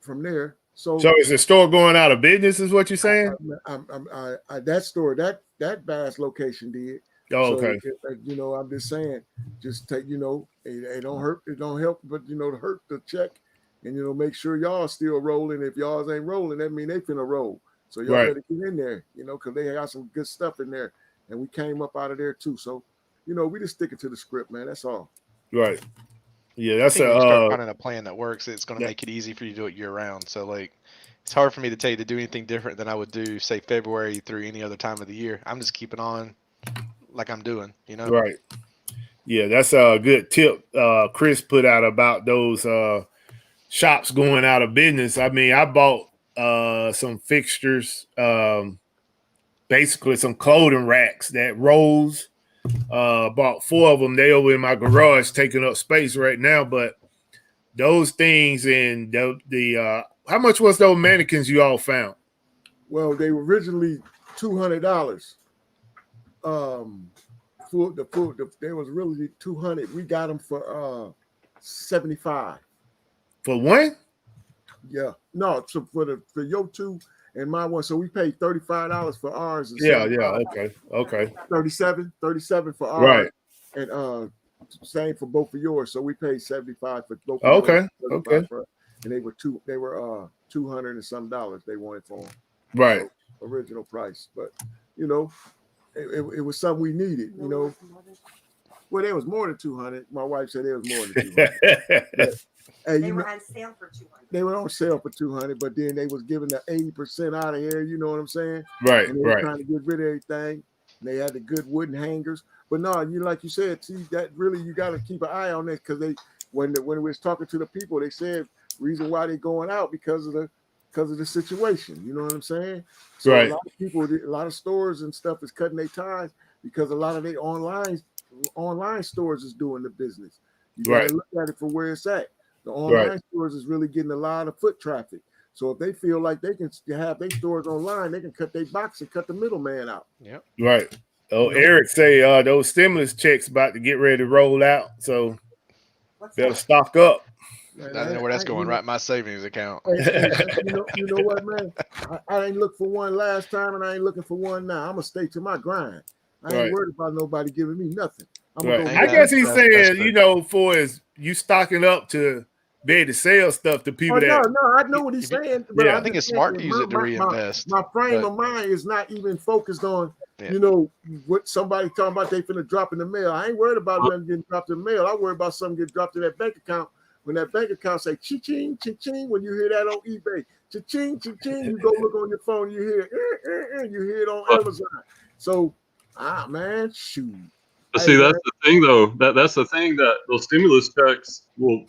from there. So is the store going out of business? Is what you're saying? That store, that Bass location did. Oh, okay. So, you know, I'm just saying, just take, you know, it don't hurt, it don't help, but you know, to hurt the check, and you know, make sure y'all still rolling. If y'all ain't rolling, that mean they finna roll. So y'all better get in there, you know, because they got some good stuff in there, and we came up out of there too. So, you know, we just sticking to the script, man. That's all. Right. Yeah, that's when you start finding a plan that works, it's going to make it easy for you to do it year round. So, like, it's hard for me to tell you to do anything different than I would do, say, February through any other time of the year. I'm just keeping on like I'm doing, you know? Right. Yeah, that's a good tip Chris put out about those shops going out of business. I mean, I bought some fixtures, basically some clothing racks that rose. Bought 4 of them. They over in my garage taking up space right now. But those things and the how much was those mannequins you all found? Well, they were originally $200. They was really $200. We got them for $75. For one? Yeah. No, so for your 2 and my 1. So we paid $35 for ours. And Okay. 37 for ours. Right. And same for both of yours. So we paid 75 for both of yours. Okay. And they were 200 and some dollars they wanted for them. Right. So, original price. But you know, it was something we needed, you know. Well, there was more than 200. My wife said there was more than 200. But, they were on sale for 200. They were on sale for 200, but then they was giving the 80% out of here. You know what I'm saying? Right. And they were trying to get rid of everything. And they had the good wooden hangers. But no, you like you said, see, that really you got to keep an eye on that because when we was talking to the people, they said reason why they going out because of because of the situation. You know what I'm saying? So Right. a lot of people, a lot of stores and stuff is cutting their ties because a lot of their online stores is doing the business. You got to look at it for where it's at. The online stores is really getting a lot of foot traffic. So if they feel like they can have their stores online, they can cut their box and cut the middleman out. Yep. Right. Oh, Eric say those stimulus checks about to get ready to roll out, so better stock up. Man, I know where that's going. Right in my savings account. You know what, man? I ain't look for one last time, and I ain't looking for one now. I'm gonna stay to my grind. I ain't worried about nobody giving me nothing. I guess he's saying, you know, for as you stocking up to be able to sell stuff to people No, I know what he's saying. But I think it's smart to use it to reinvest. My frame of mind is not even focused on, you know, what somebody talking about they finna drop in the mail. I ain't worried about nothing getting dropped in the mail. I worry about something getting dropped in that bank account. When that bank account say ching ching ching, when you hear that on eBay, ching ching ching, you go look on your phone, you hear you hear it on Amazon. So, man, shoot. But see, that's the thing, though. That's the thing that those stimulus checks will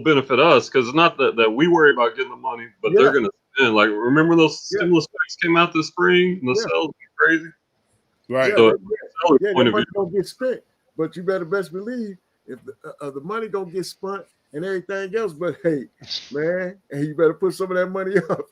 benefit us because it's not that we worry about getting the money, but they're going to spend. Like, remember those stimulus checks came out this spring and the sales were crazy? Right. So, the money don't get spent, but you better best believe if the money don't get spent and everything else, but hey, man, you better put some of that money up.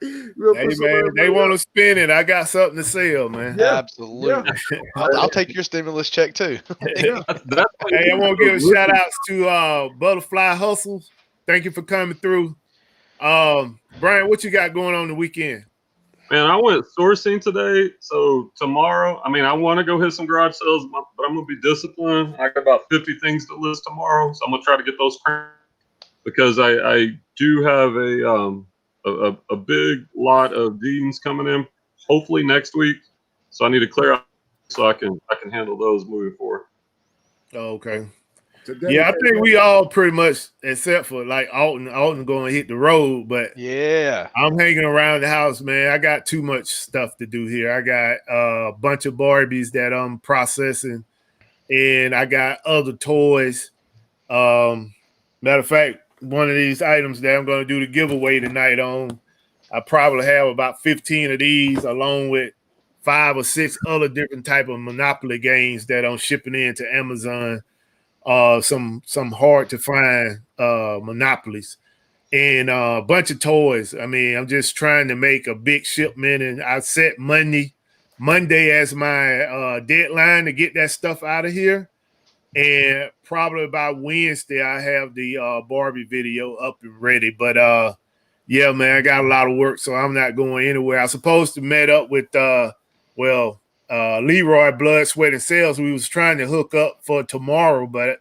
Hey, man, they want to spend it. I got something to sell, man. Yeah. Absolutely. Yeah. I'll take your stimulus check too. Hey, I want to give shout outs to Butterfly Hustles. Thank you for coming through. Brian, what you got going on the weekend? Man, I went sourcing today. So tomorrow, I mean, I want to go hit some garage sales, but I'm going to be disciplined. I got about 50 things to list tomorrow. So I'm going to try to get those cranked because I do have a big lot of deeds coming in, hopefully next week. So I need to clear out so I can handle those moving forward. Oh, okay. Yeah, I think we all pretty much, except for like Alton going to hit the road, but yeah, I'm hanging around the house, man. I got too much stuff to do here. I got a bunch of Barbies that I'm processing, and I got other toys. Matter of fact, one of these items that I'm going to do the giveaway tonight on, I probably have about 15 of these, along with 5 or 6 other different type of Monopoly games that I'm shipping into Amazon. Some hard to find monopolies and a bunch of toys. I mean, I'm just trying to make a big shipment, and I set Monday as my deadline to get that stuff out of here. And probably by Wednesday, I have the Barbie video up and ready. But yeah, man, I got a lot of work, so I'm not going anywhere. I was supposed to meet up with Leroy Blood, Sweat, and Sales. We was trying to hook up for tomorrow, but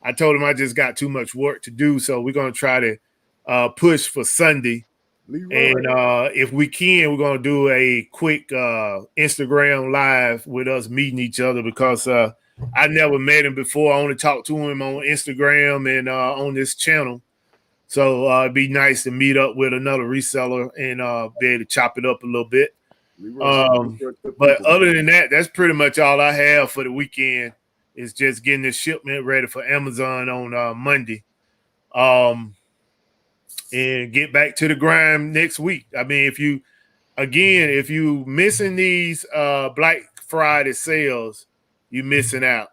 I told him I just got too much work to do. So we're going to try to push for Sunday. Leroy. And if we can, we're going to do a quick Instagram live with us meeting each other because I never met him before. I only talked to him on Instagram and on this channel. So it'd be nice to meet up with another reseller and be able to chop it up a little bit. But other than that, that's pretty much all I have for the weekend is just getting the shipment ready for Amazon on Monday. And get back to the grind next week. I mean, if you missing these Black Friday sales, you're missing out.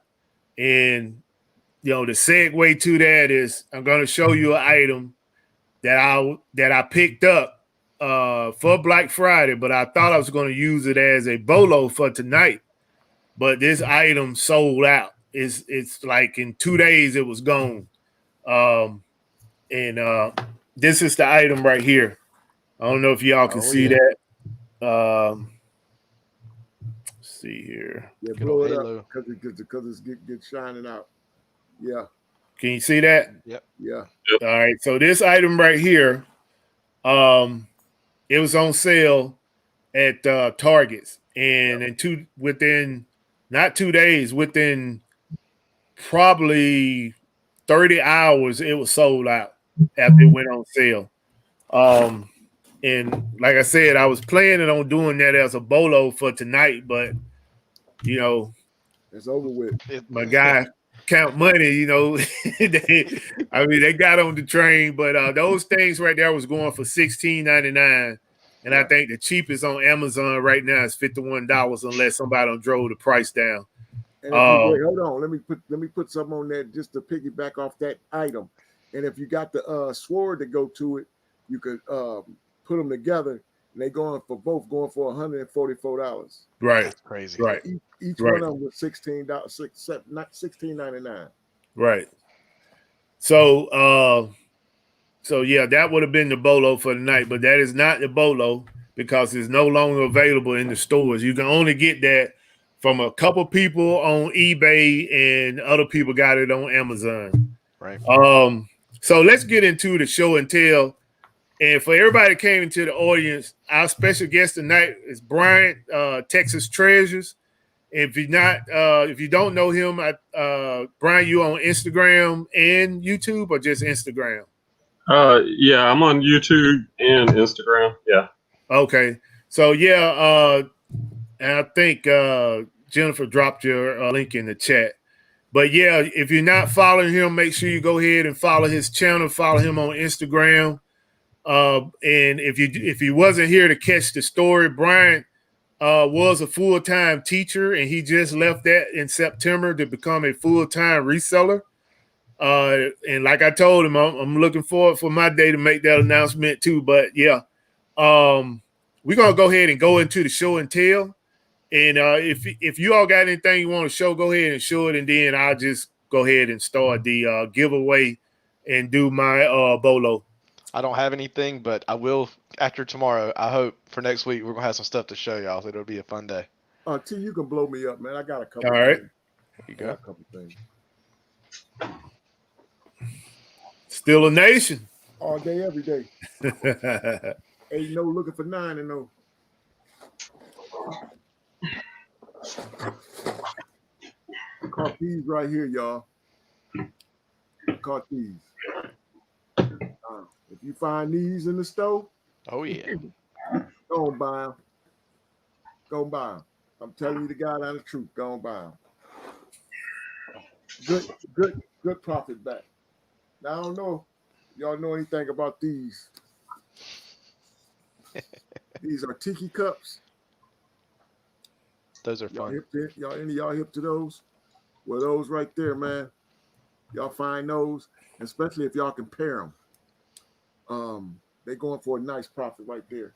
And you know, the segue to that is I'm going to show you an item that I picked up for Black Friday, but I thought I was going to use it as a bolo for tonight. But this item sold out. It's like in 2 days it was gone. And this is the item right here. I don't know if y'all can see that. Let's see here. Yeah, blow it up because it's get shining out. Yeah. Can you see that? Yep. Yeah. All right. So this item right here, it was on sale at Targets, and within not 2 days, within probably 30 hours, it was sold out after it went on sale. And like I said, I was planning on doing that as a bolo for tonight, but you know, it's over with. My guy count money, you know. They got on the train, but those things right there was going for $16.99. And I think the cheapest on Amazon right now is $51 unless somebody done drove the price down. And if you wait, hold on, let me put something on that just to piggyback off that item. And if you got the sword to go to it, you could put them together. And they going for $144. Right. That's crazy. Right. Each one of them was $16.99. Right. So yeah, that would have been the bolo for the night, but that is not the bolo because it's no longer available in the stores. You can only get that from a couple people on eBay, and other people got it on Amazon. Right. So let's get into the show and tell. And for everybody that came into the audience, our special guest tonight is Brian, Texas Treasures. If you don't know him, Brian, you on Instagram and YouTube or just Instagram? Yeah, I'm on YouTube and Instagram. Yeah. Okay. So yeah, and I think Jennifer dropped your link in the chat. But yeah, if you're not following him, make sure you go ahead and follow his channel. Follow him on Instagram. And if you wasn't here to catch the story, Brian was a full-time teacher, and he just left that in September to become a full-time reseller. And like I told him, I'm looking forward for my day to make that announcement too. But yeah, we're gonna go ahead and go into the show and tell. And if you all got anything you want to show, go ahead and show it, and then I'll just go ahead and start the giveaway and do my bolo. I don't have anything, but I will after tomorrow. I hope for next week we're gonna have some stuff to show y'all. So it'll be a fun day. T, you can blow me up, man. I got a couple. All right. Things. There you go. A couple things. Still a nation. All day, every day. Ain't no looking for 9-0. Caught these right here, y'all. Caught these. If you find these in the store, Oh yeah. go and buy them. Go and buy them. I'm telling you the God out of the truth. Go and buy them. Good profit back. Now I don't know if y'all know anything about these. These are tiki cups. Those are fun. Any of y'all hip to those? Well, those right there, man. Y'all find those, especially if y'all compare them. They're going for a nice profit right there.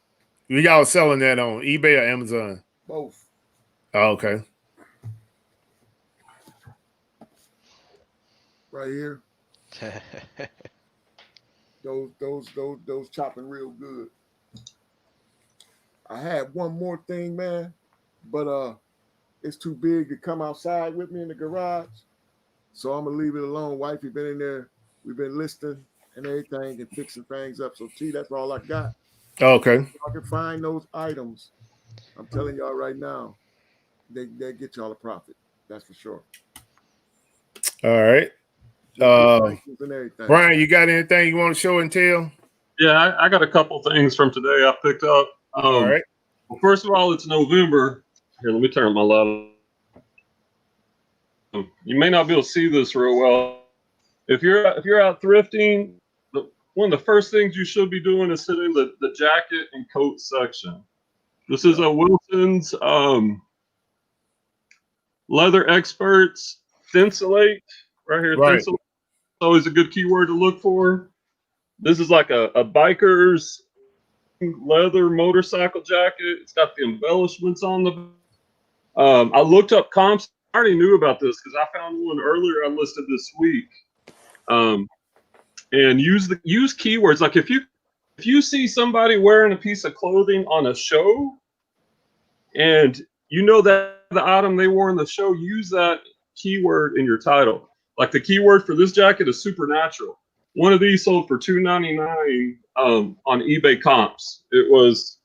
Y'all selling that on eBay or Amazon? Both. Oh, okay. Right here. Those chopping real good. I had one more thing, man, but it's too big to come outside with me in the garage. So I'm gonna leave it alone. Wifey been in there. We've been listening and everything and fixing things up. So T, that's all I got. Okay. If I can find those items, I'm telling y'all right now, they get y'all a profit. That's for sure. All right. Brian, you got anything you want to show and tell? Yeah, I got a couple things from today I picked up. All right. Well, first of all, it's November. Here, let me turn my light on. You may not be able to see this real well. If you're out thrifting, one of the first things you should be doing is hitting the jacket and coat section. This is a Wilson's Leather Experts Thinsulate right here. Right. Thinsulate is always a good keyword to look for. This is like a biker's leather motorcycle jacket. It's got the embellishments on the. I looked up comps. I already knew about this because I found one earlier I listed this week. And use keywords like if you see somebody wearing a piece of clothing on a show, and you know that the item they wore in the show, use that keyword in your title. Like the keyword for this jacket is supernatural. One of these sold for $2.99 on eBay comps. It was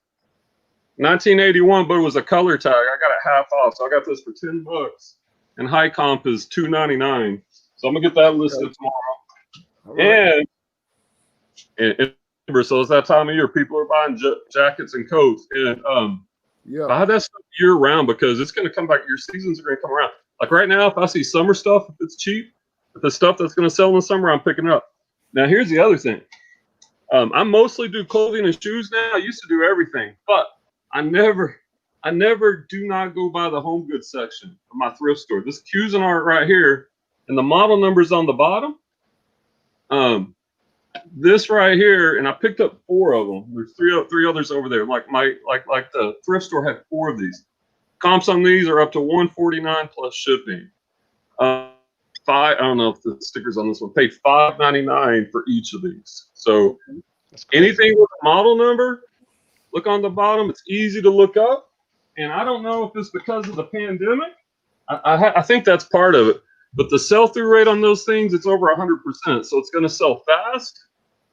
$19.81, but it was a color tag. I got it half off, so I got this for $10. And high comp is $2.99. So I'm gonna get that listed tomorrow. Right. And so it's that time of year. People are buying jackets and coats, and buy that stuff year round because it's gonna come back. Your seasons are gonna come around. Like right now, if I see summer stuff, if it's cheap, The stuff that's going to sell in the summer, I'm picking up. Now, here's the other thing. I mostly do clothing and shoes now. I used to do everything, but I never do not go by the home goods section of my thrift store. This Cuisinart right here, and the model number's on the bottom. This right here, and I picked up 4 of them. There's three others over there. Like the thrift store had 4 of these. Comps on these are up to $149 plus shipping. I don't know if the stickers on this one pay $5.99 for each of these. So anything with a model number, look on the bottom. It's easy to look up, and I don't know if it's because of the pandemic. I think that's part of it. But the sell-through rate on those things, it's over 100%. So it's going to sell fast.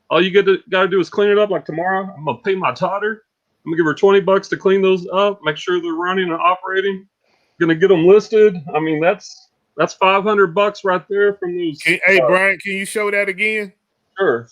All you got to do is clean it up. Like tomorrow, I'm going to pay my daughter. I'm going to give her $20 to clean those up, make sure they're running and operating. Going to get them listed. I mean, that's $500 right there from those. Hey, Brian, can you show that again? Sure.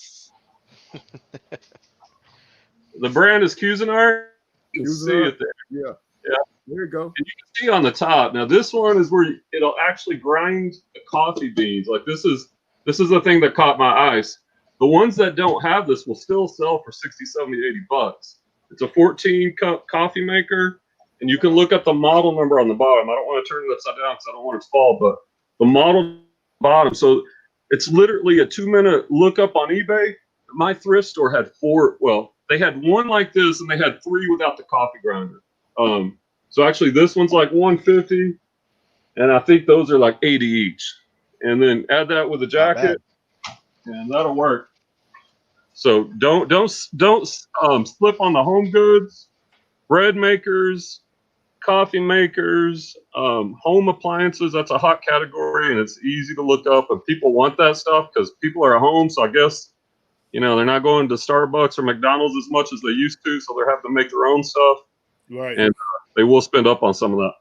The brand is Cuisinart. You can see it there. Yeah. Yeah. There you go. And you can see on the top. Now, this one is where it'll actually grind the coffee beans. Like this is the thing that caught my eyes. The ones that don't have this will still sell for 60, 70, $80. It's a 14-cup coffee maker. And you can look at the model number on the bottom. I don't want to turn it upside down because I don't want it to fall, but the model bottom. So it's literally a 2-minute look up on eBay. My thrift store had 4. Well, they had one like this, and they had 3 without the coffee grinder. So actually, this one's like $150, and I think those are like $80 each. And then add that with a jacket, and that'll work. So don't slip on the home goods, bread makers, coffee makers, home appliances. That's a hot category, and it's easy to look up, and people want that stuff because people are at home. So I guess, they're not going to Starbucks or McDonald's as much as they used to, so they're having to make their own stuff. Right. And they will spend up on some of that.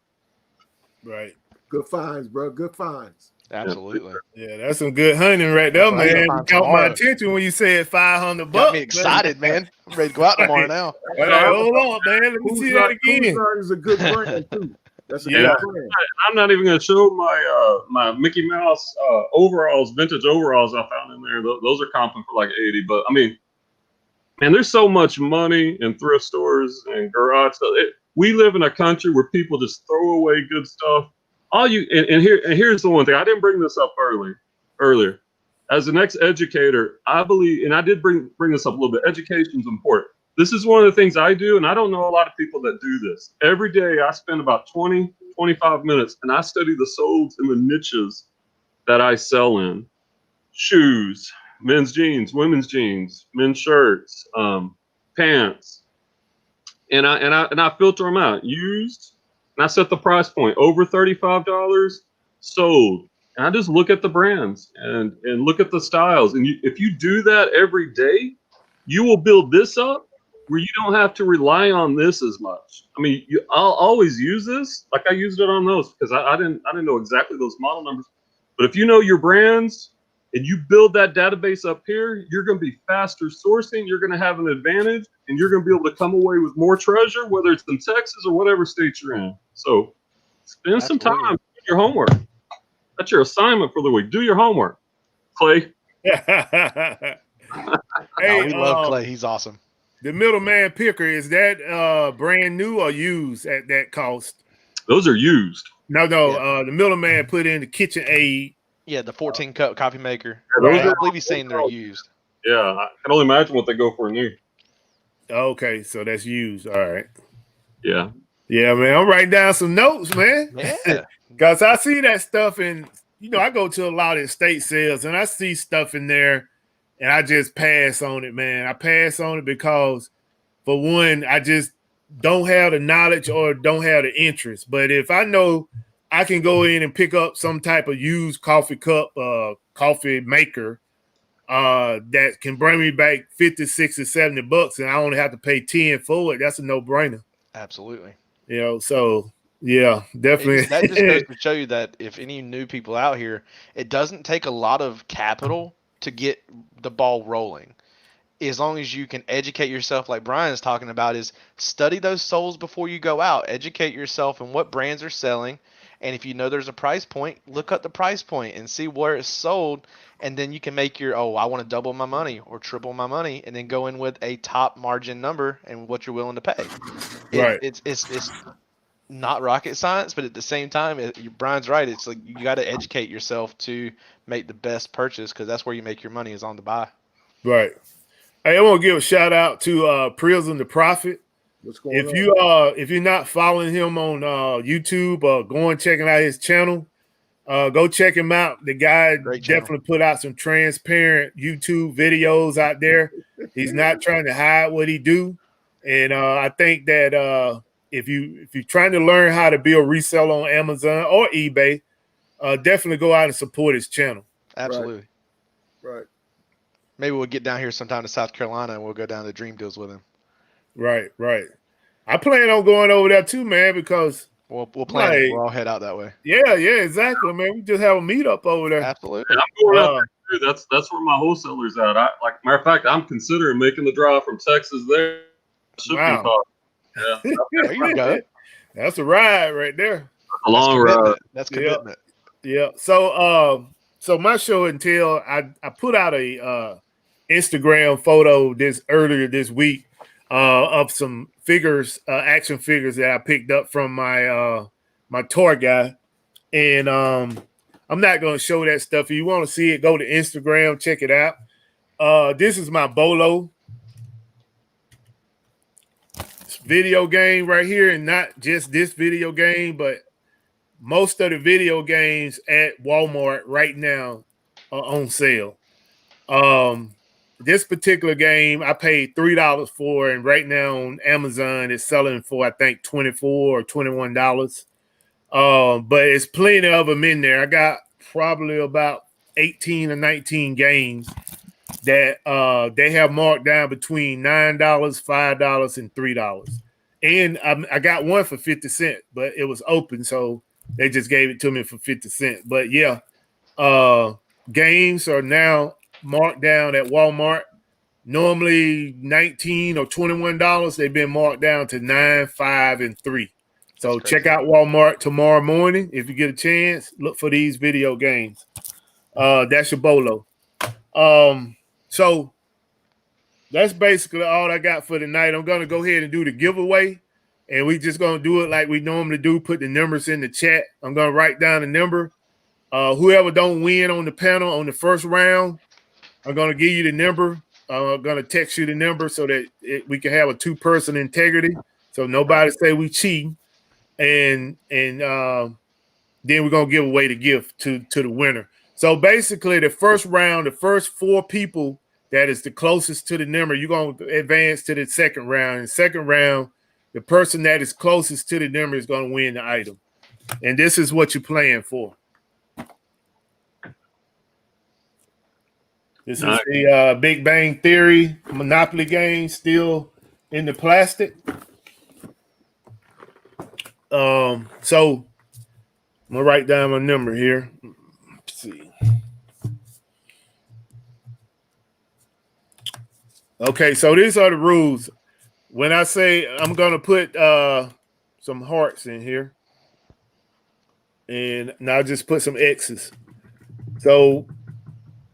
Right. Good finds, bro. Good finds. Absolutely. Yeah, that's some good hunting right there, man. Caught my attention when you said $500. Got me excited, man. I'm ready to go out tomorrow now. All right, hold on, man. Let me see that again. Cuisinart is a good brand too. That's a good brand. I'm not even going to show my Mickey Mouse overalls, vintage overalls I found in there. Those are comping for like 80. But I mean, man, there's so much money in thrift stores and garage stuff. We live in a country where people just throw away good stuff. Here's the one thing. I didn't bring this up earlier. As an ex-educator, I believe, and I did bring this up a little bit, education is important. This is one of the things I do, and I don't know a lot of people that do this. Every day I spend about 20, 25 minutes, and I study the soles and the niches that I sell in. Shoes, men's jeans, women's jeans, men's shirts, pants. And I filter them out. Used, and I set the price point over $35, sold. And I just look at the brands and look at the styles. And if you do that every day, you will build this up where you don't have to rely on this as much. I mean, I'll always use this, like I used it on those because I didn't know exactly those model numbers. But if you know your brands and you build that database up here, you're going to be faster sourcing. You're going to have an advantage, and you're going to be able to come away with more treasure, whether it's in Texas or whatever state you're in. So spend some time doing your homework. That's your assignment for the week. Do your homework, Clay. Hey, we love Clay. He's awesome. The middleman picker, is that brand new or used at that cost? Those are used. No. Yeah. The middleman put in the KitchenAid. Yeah, the 14-cup coffee maker. Right. I believe he's saying they're used. Yeah, I can only imagine what they go for new. Okay, so that's used. All right. Yeah. Yeah, man. I'm writing down some notes, man. Yeah. Because I see that stuff and I go to a lot of estate sales and I see stuff in there and I just pass on it, man. I pass on it because, for one, I just don't have the knowledge or don't have the interest. But if I know I can go in and pick up some type of used coffee cup, coffee maker that can bring me back 50, 60, 70 bucks and I only have to pay 10 for it, that's a no-brainer. Absolutely. So yeah, definitely. That just goes to show you that if any new people out here, it doesn't take a lot of capital to get the ball rolling. As long as you can educate yourself, like Brian's talking about, is study those soles before you go out. Educate yourself on what brands are selling, And if you know there's a price point, look up the price point and see where it's sold. And then you can make your, I want to double my money or triple my money, and then go in with a top margin number and what you're willing to pay. Right. It's not rocket science, but at the same time, Brian's right. It's like you got to educate yourself to make the best purchase, because that's where you make your money, is on the buy. Right. Hey, I want to give a shout out to Prison the Prophet. What's going on? If you're not following him on YouTube, go and checking out his channel. Go check him out. The guy definitely put out some transparent YouTube videos out there. He's not trying to hide what he do. And I think that if you're trying to learn how to be a reseller on Amazon or eBay, definitely go out and support his channel. Absolutely. Right. Maybe we'll get down here sometime to South Carolina and we'll go down to Dream Deals with him. Right. I plan on going over there too, man, because we'll plan it. We'll all head out that way. Yeah, exactly, man. We just have a meetup over there. Absolutely. Yeah, I'm going out there too. That's where my wholesaler's at. Matter of fact, I'm considering making the drive from Texas there. Wow. Yeah. There you go. That's a ride right there. A long ride. That's commitment. Yeah. So my show and tell, I put out a Instagram photo earlier this week of some figures, action figures that I picked up from my my tour guy, and I'm not going to show that stuff. If you want to see it, go to Instagram, check it out. This is my Bolo video game right here, and not just this video game, but most of the video games at Walmart right now are on sale. This particular game I paid $3 for, and right now on Amazon it's selling for I think $24 or $21. But it's plenty of them in there. I got probably about 18 or 19 games that they have marked down between $9, $5, and $3. And I got one for 50 cents, but it was open, so they just gave it to me for 50 cents. But yeah, games are now marked down at Walmart. Normally $19 or $21. They've been marked down to $9, $5, and $3. So check out Walmart tomorrow morning. If you get a chance, look for these video games. That's your Bolo. So that's basically all I got for tonight. I'm going to go ahead and do the giveaway, and we just going to do it like we normally do, put the numbers in the chat. I'm going to write down the number. Whoever don't win on the panel on the first round, I'm going to give you the number. I'm going to text you the number so that we can have a two-person integrity, so nobody say we cheating. And then we're going to give away the gift to the winner. So basically, the first round, the first 4 people that is the closest to the number, you're going to advance to the second round. In the second round, the person that is closest to the number is going to win the item. And this is what you're playing for. This is the Big Bang Theory Monopoly game, still in the plastic. So I'm gonna write down my number here. Let's see. Okay, so these are the rules. When I say I'm gonna put some hearts in here, and now just put some X's. So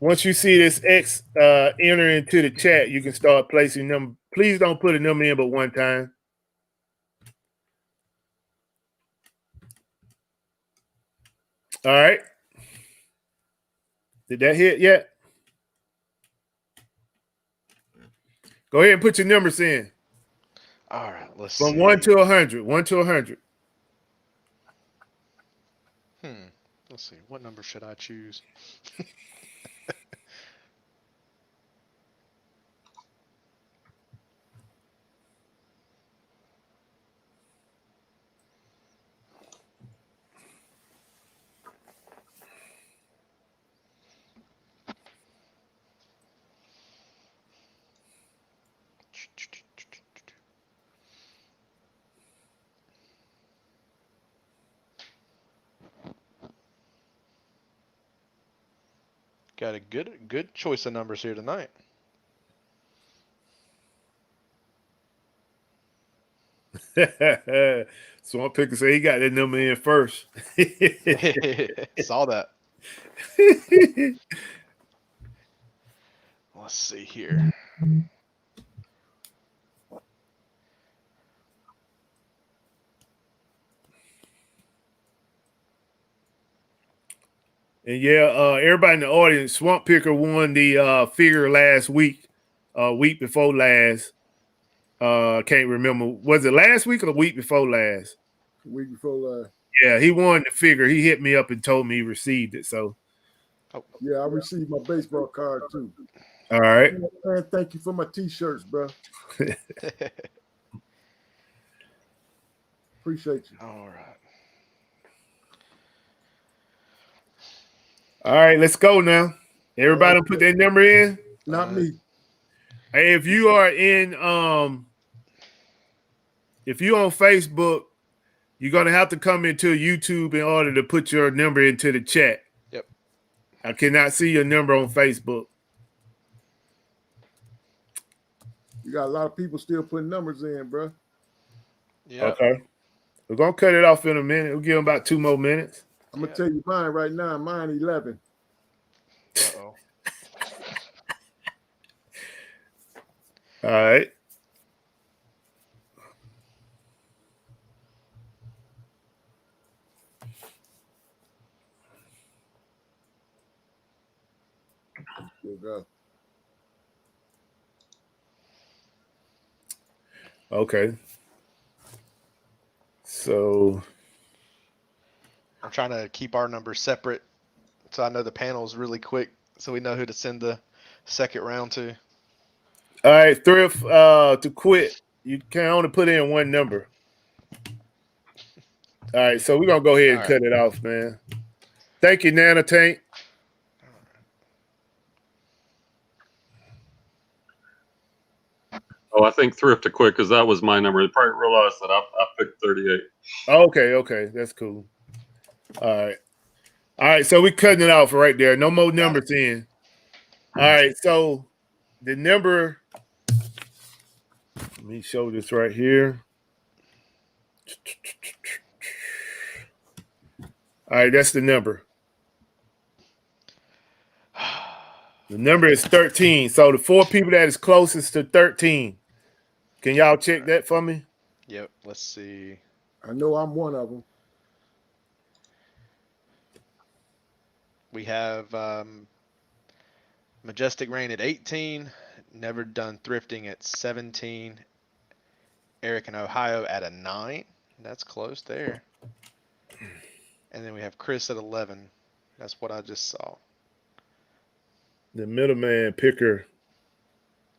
once you see this X enter into the chat, you can start placing them. Please don't put a number in but one time. All right. Did that hit yet? Go ahead and put your numbers in. All right, let's see. From 1 to 100. 1 to 100. Let's see. What number should I choose? Got a good choice of numbers here tonight. Swamp Picker said he got that number in first. Saw that. Let's see here. And yeah, everybody in the audience, Swamp Picker won the figure last week, week before last. Can't remember. Was it last week or the week before last? The week before last. Yeah, he won the figure. He hit me up and told me he received it. So, yeah, I received my baseball card too. All right. And thank you for my t-shirts, bro. Appreciate you. All right. All right, let's go now. Everybody put their number in. Not me. Hey, if you are in, if you're on Facebook, you're gonna have to come into YouTube in order to put your number into the chat. Yep. I cannot see your number on Facebook. You got a lot of people still putting numbers in, bro. Yeah. Okay. We're gonna cut it off in a minute. We'll give them about 2 more minutes. I'm gonna tell you mine right now. Mine 11. Uh-oh. All right. Good go. Okay. So I'm trying to keep our numbers separate so I know the panel's really quick so we know who to send the second round to. all right, Thrift, to quit, you can only put in one number. All right, so we're gonna go ahead and cut it off, man. Thank you, Nana Tank. Oh, I think Thrift to quit because that was my number. They probably realized that I picked 38. Okay, that's cool. All right, so we're cutting it off right there. No more numbers in. All right, so the number, let me show this right here. All right, that's the number. The number is 13. So the 4 people that is closest to 13. Can y'all check that for me? Yep. Let's see. I know I'm one of them. We have Majestic Rain at 18. Never Done Thrifting at 17. Eric in Ohio at a 9. That's close there. And then we have Chris at 11. That's what I just saw. The middleman picker.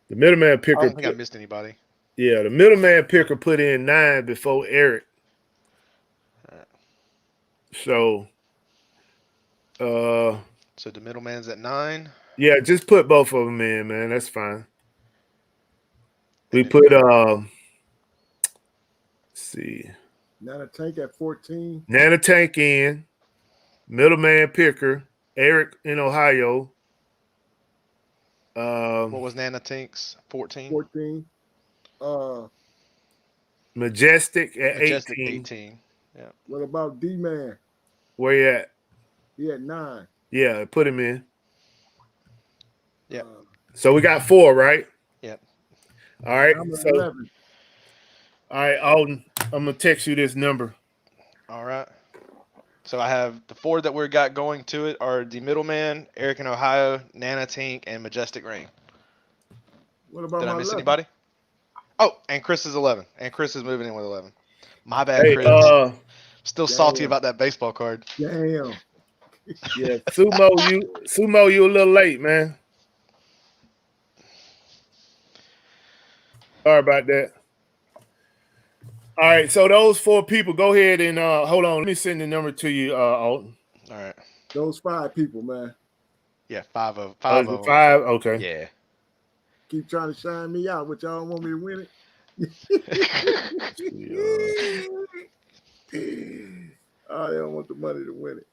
The middleman picker. I don't think I missed anybody. Yeah, the middleman picker put in 9 before Eric. So the middleman's at 9. Yeah, just put both of them in, man. That's fine. We put let's see. Nana Tank at 14. Nana Tank in. Middleman picker. Eric in Ohio. What was Nana Tank's? 14? 14. Majestic at 18. Yeah. What about D-Man? Where you at? He at 9. Yeah, put him in. Yeah. So we got 4, right? Yep. All right. I'm at so 11. All right, Alton, I'm gonna text you this number. All right. So I have the 4 that we got going to it are the middleman, Eric in Ohio, Nana Tink, and Majestic Rain. What about Did my I miss 11? anybody? Oh, and Chris is 11. And Chris is moving in with 11. My bad, Hey, Chris. Still salty about that baseball card. Damn. Yeah, Sumo, you a little late, man. Sorry about that. All right, so those 4 people, go ahead and hold on. Let me send the number to you, Alton. All right. Those 5 people, man. Yeah, 5 of 5 them. 5, okay. Yeah. Keep trying to shine me out, but y'all don't want me to win it. Oh, they don't want the money to win it.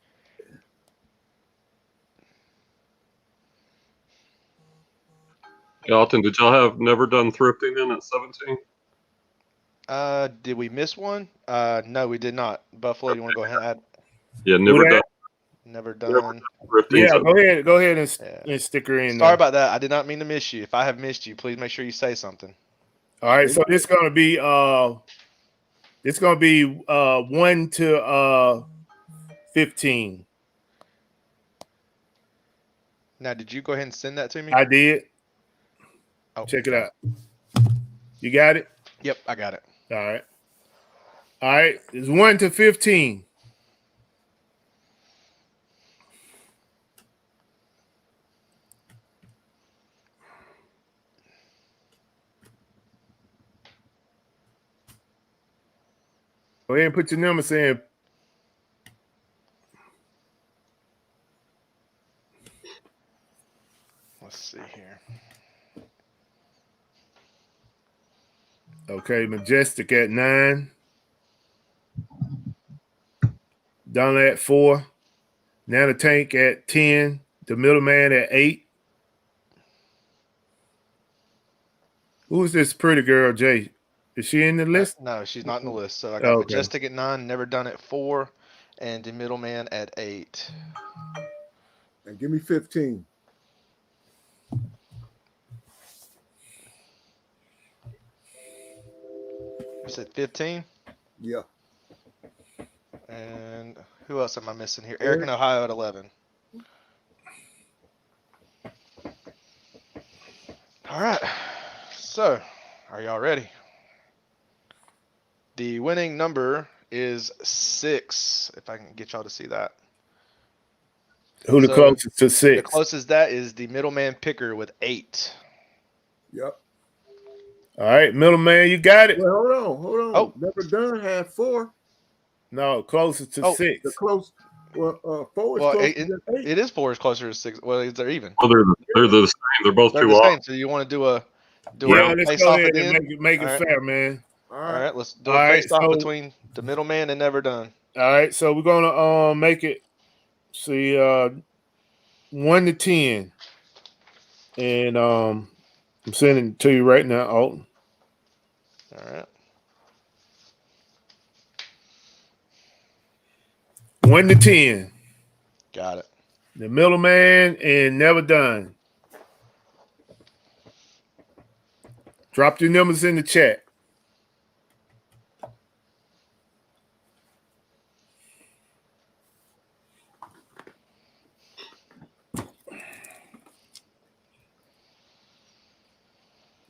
Alton, did y'all have Never Done Thrifting in at 17? Did we miss one? No, we did not. Buffalo, you want to go ahead and add? Yeah, never done. Never Never done. done thrifting. Yeah, So go ahead and Yeah. stick her in. Sorry about that. I did not mean to miss you. If I have missed you, please make sure you say something. All right, so this is gonna be 1 to 15. Now, did you go ahead and send that to me? I did. Oh, check it out. You got it? Yep, I got it. All right. All right. It's 1 to 15. Go ahead and put your numbers in. Let's see here. Okay, Majestic at 9. Donna at 4. Nana Tank at 10. The middleman at 8. Who's this pretty girl, Jay? Is she in the list? No, she's not in the list. So I got Majestic at 9, Never Done at 4, and the middleman at 8. And give me 15. You said 15? Yeah. And who else am I missing here? Eric in Ohio at 11. All right. So, are y'all ready? The winning number is 6, if I can get y'all to see that. Who the closest to 6? The closest that is the middleman picker with 8. Yep. All right, middleman, you got it. Well, hold on. Oh. Never Done had 4. No, closest to 6. The close. Well, 4 is Well, closer than 8. it is 4 is closer to 6. Well, they're even. Oh, they're the same. They're both They're too the off. same. So you want to do a let's face go off ahead at the and end? make it fair, man. All All right. right, let's do a face off between the middleman and Never Done. All right, so we're gonna make it 1 to 10, and I'm sending it to you right now, Alton. All right. 1 to 10. Got it. The middleman and Never Done. Drop your numbers in the chat.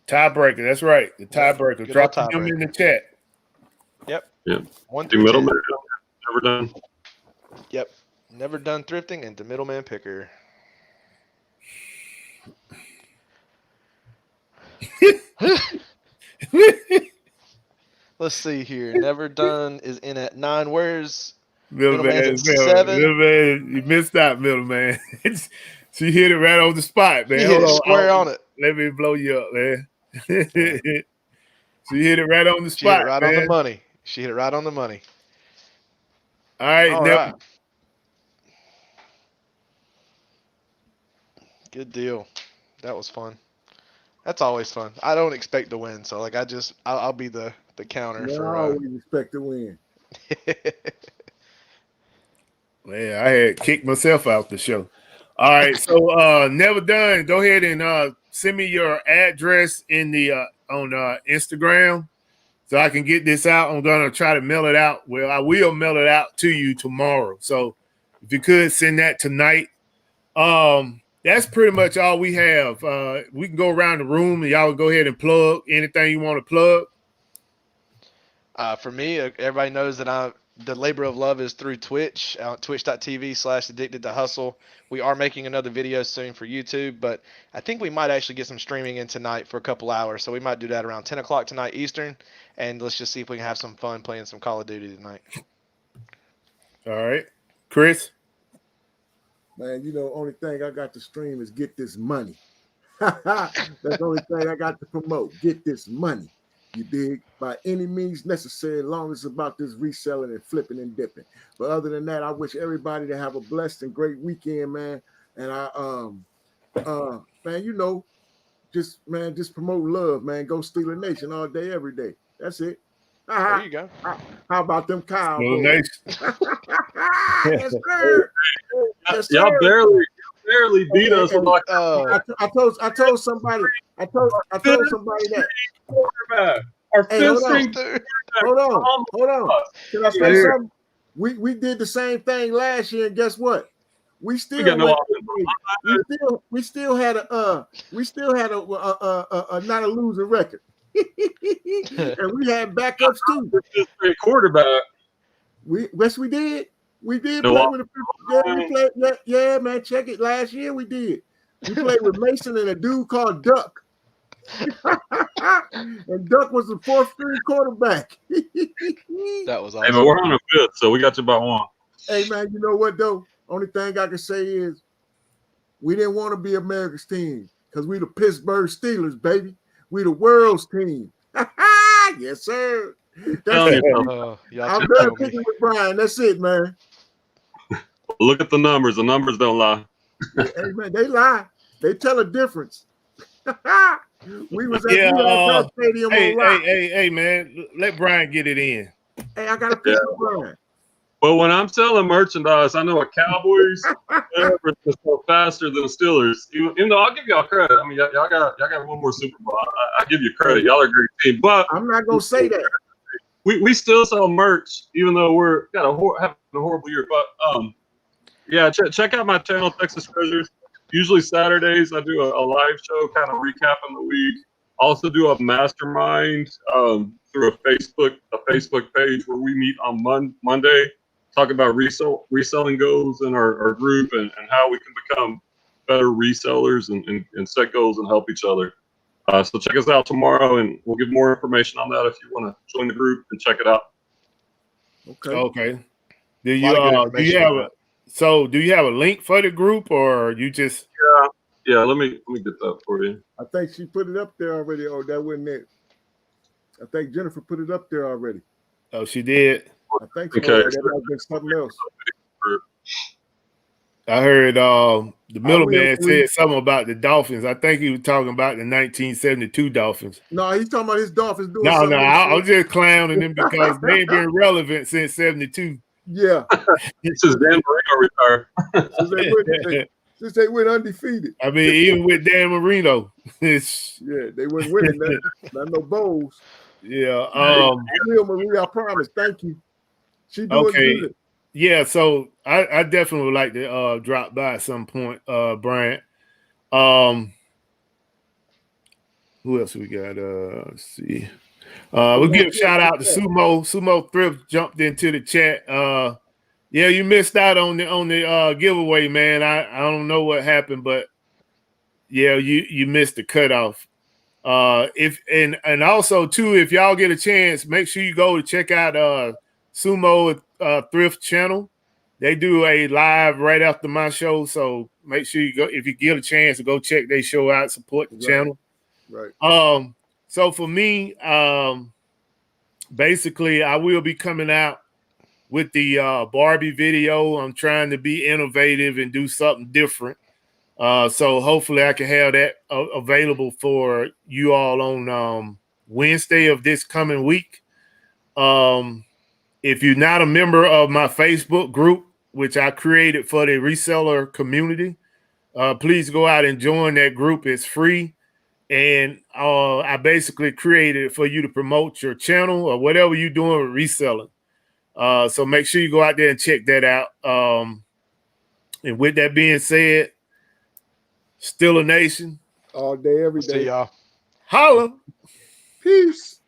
Tiebreaker. That's right. The tiebreaker. Drop your number in the chat. Yep. 1 The through 10. middleman, Never Done. Yep. Never Done thrifting and the middleman picker. Let's see here. Never Done is in at 9. Where's middleman's at 7? Middleman, you missed out, middleman. She hit it right on the spot, man. She hit it square on it. Let me blow you up, man. She hit it right on the spot. She hit it right on the money. She hit it right on the money. All right, All now. right. Good deal. That was fun. That's always fun. I don't expect to win, so like I'll be the counter for. I always expect to win. Man, I had kicked myself out the show. All right, so Never Done. Go ahead and send me your address in the on Instagram, so I can get this out. I'm gonna try to mail it out. Well, I will mail it out to you tomorrow. So if you could send that tonight. That's pretty much all we have. We can go around the room and y'all go ahead and plug anything you want to plug. For me, everybody knows that the labor of love is through Twitch, twitch.tv/addicted to hustle. We are making another video soon for YouTube, but I think we might actually get some streaming in tonight for a couple hours. So we might do that around 10 o'clock tonight Eastern, and let's just see if we can have some fun playing some Call of Duty tonight. All right. Chris? Man, only thing I got to stream is get this money. That's the only thing I got to promote. Get this money. You dig? By any means necessary, as long as it's about this reselling and flipping and dipping. But other than that, I wish everybody to have a blessed and great weekend, man. And just promote love, man. Go Steeler Nation all day, every day. That's it. There you go. How about them Cowboys? Nice. Yes, sir. Yes, sir. Y'all barely beat us. I told somebody that. Our Hey, fifth hold string. on. Can I say something? We did the same thing last year, and guess what? We still had a not a losing record. And we had backups too. Quarterback. We did. We did No, play with the yeah, man. Check it. Last year we did. We played with Mason and a dude called Duck. And Duck was the fourth string quarterback. That was awesome. Hey, but we're on a fifth, so we got you by one. Hey man, you know what though? Only thing I can say is we didn't want to be America's team because we the Pittsburgh Steelers, baby. We the world's team. Yes, sir. That's it. I'm done picking with Brian. That's it, man. Look at the numbers. The numbers don't lie. Hey man, they lie. They tell a difference. We was at Stadium on rock. Hey, man. Let Brian get it in. Hey, I gotta pick with Brian. But when I'm selling merchandise, I know a Cowboys is faster than Steelers. Even though I'll give y'all credit. I mean, y'all got one more Super Bowl. I give you credit. Y'all are a great team. But I'm not gonna say that. We still sell merch, even though we're having a horrible year. But yeah, check out my channel, Texas Treasures. Usually Saturdays I do a live show, kind of recapping the week. Also do a mastermind through a Facebook page where we meet on Monday. Talk about reselling goals in our group and how we can become better resellers and set goals and help each other. So check us out tomorrow, and we'll give more information on that if you want to join the group and check it out. Okay. Do you have a link for the group, or you just? Yeah. Let me get that for you. I think she put it up there already. Oh, that wasn't it. I think Jennifer put it up there already. Oh, she did. I think so. Okay. That might have been something else. I heard the middleman said something about the Dolphins. I think he was talking about the 1972 Dolphins. No, he's talking about his Dolphins doing something. No, I was just clowning them because they've been relevant since 72. Yeah. Since Dan Marino retired. Since they went undefeated. I mean, even with Dan Marino. Yeah, they weren't winning that. Not no bowls. Yeah. Maria, I promise. Thank you. She doing good. Yeah, so I definitely would like to drop by at some point, Bryant. Who else we got? Let's see. We'll give a shout out to Sumo. Sumo Thrift jumped into the chat. Yeah, you missed out on the giveaway, man. I don't know what happened, but yeah, you missed the cutoff. And also too, if y'all get a chance, make sure you go to check out Sumo Thrift channel. They do a live right after my show, so make sure you go if you get a chance to go check their show out, support the channel. Right. So for me, basically, I will be coming out with the Barbie video. I'm trying to be innovative and do something different. So hopefully I can have that available for you all on Wednesday of this coming week. If you're not a member of my Facebook group, which I created for the reseller community, please go out and join that group. It's free. And I basically created it for you to promote your channel or whatever you're doing with reselling. So make sure you go out there and check that out. And with that being said, still a nation. All day, every day. See y'all. Holla. Peace.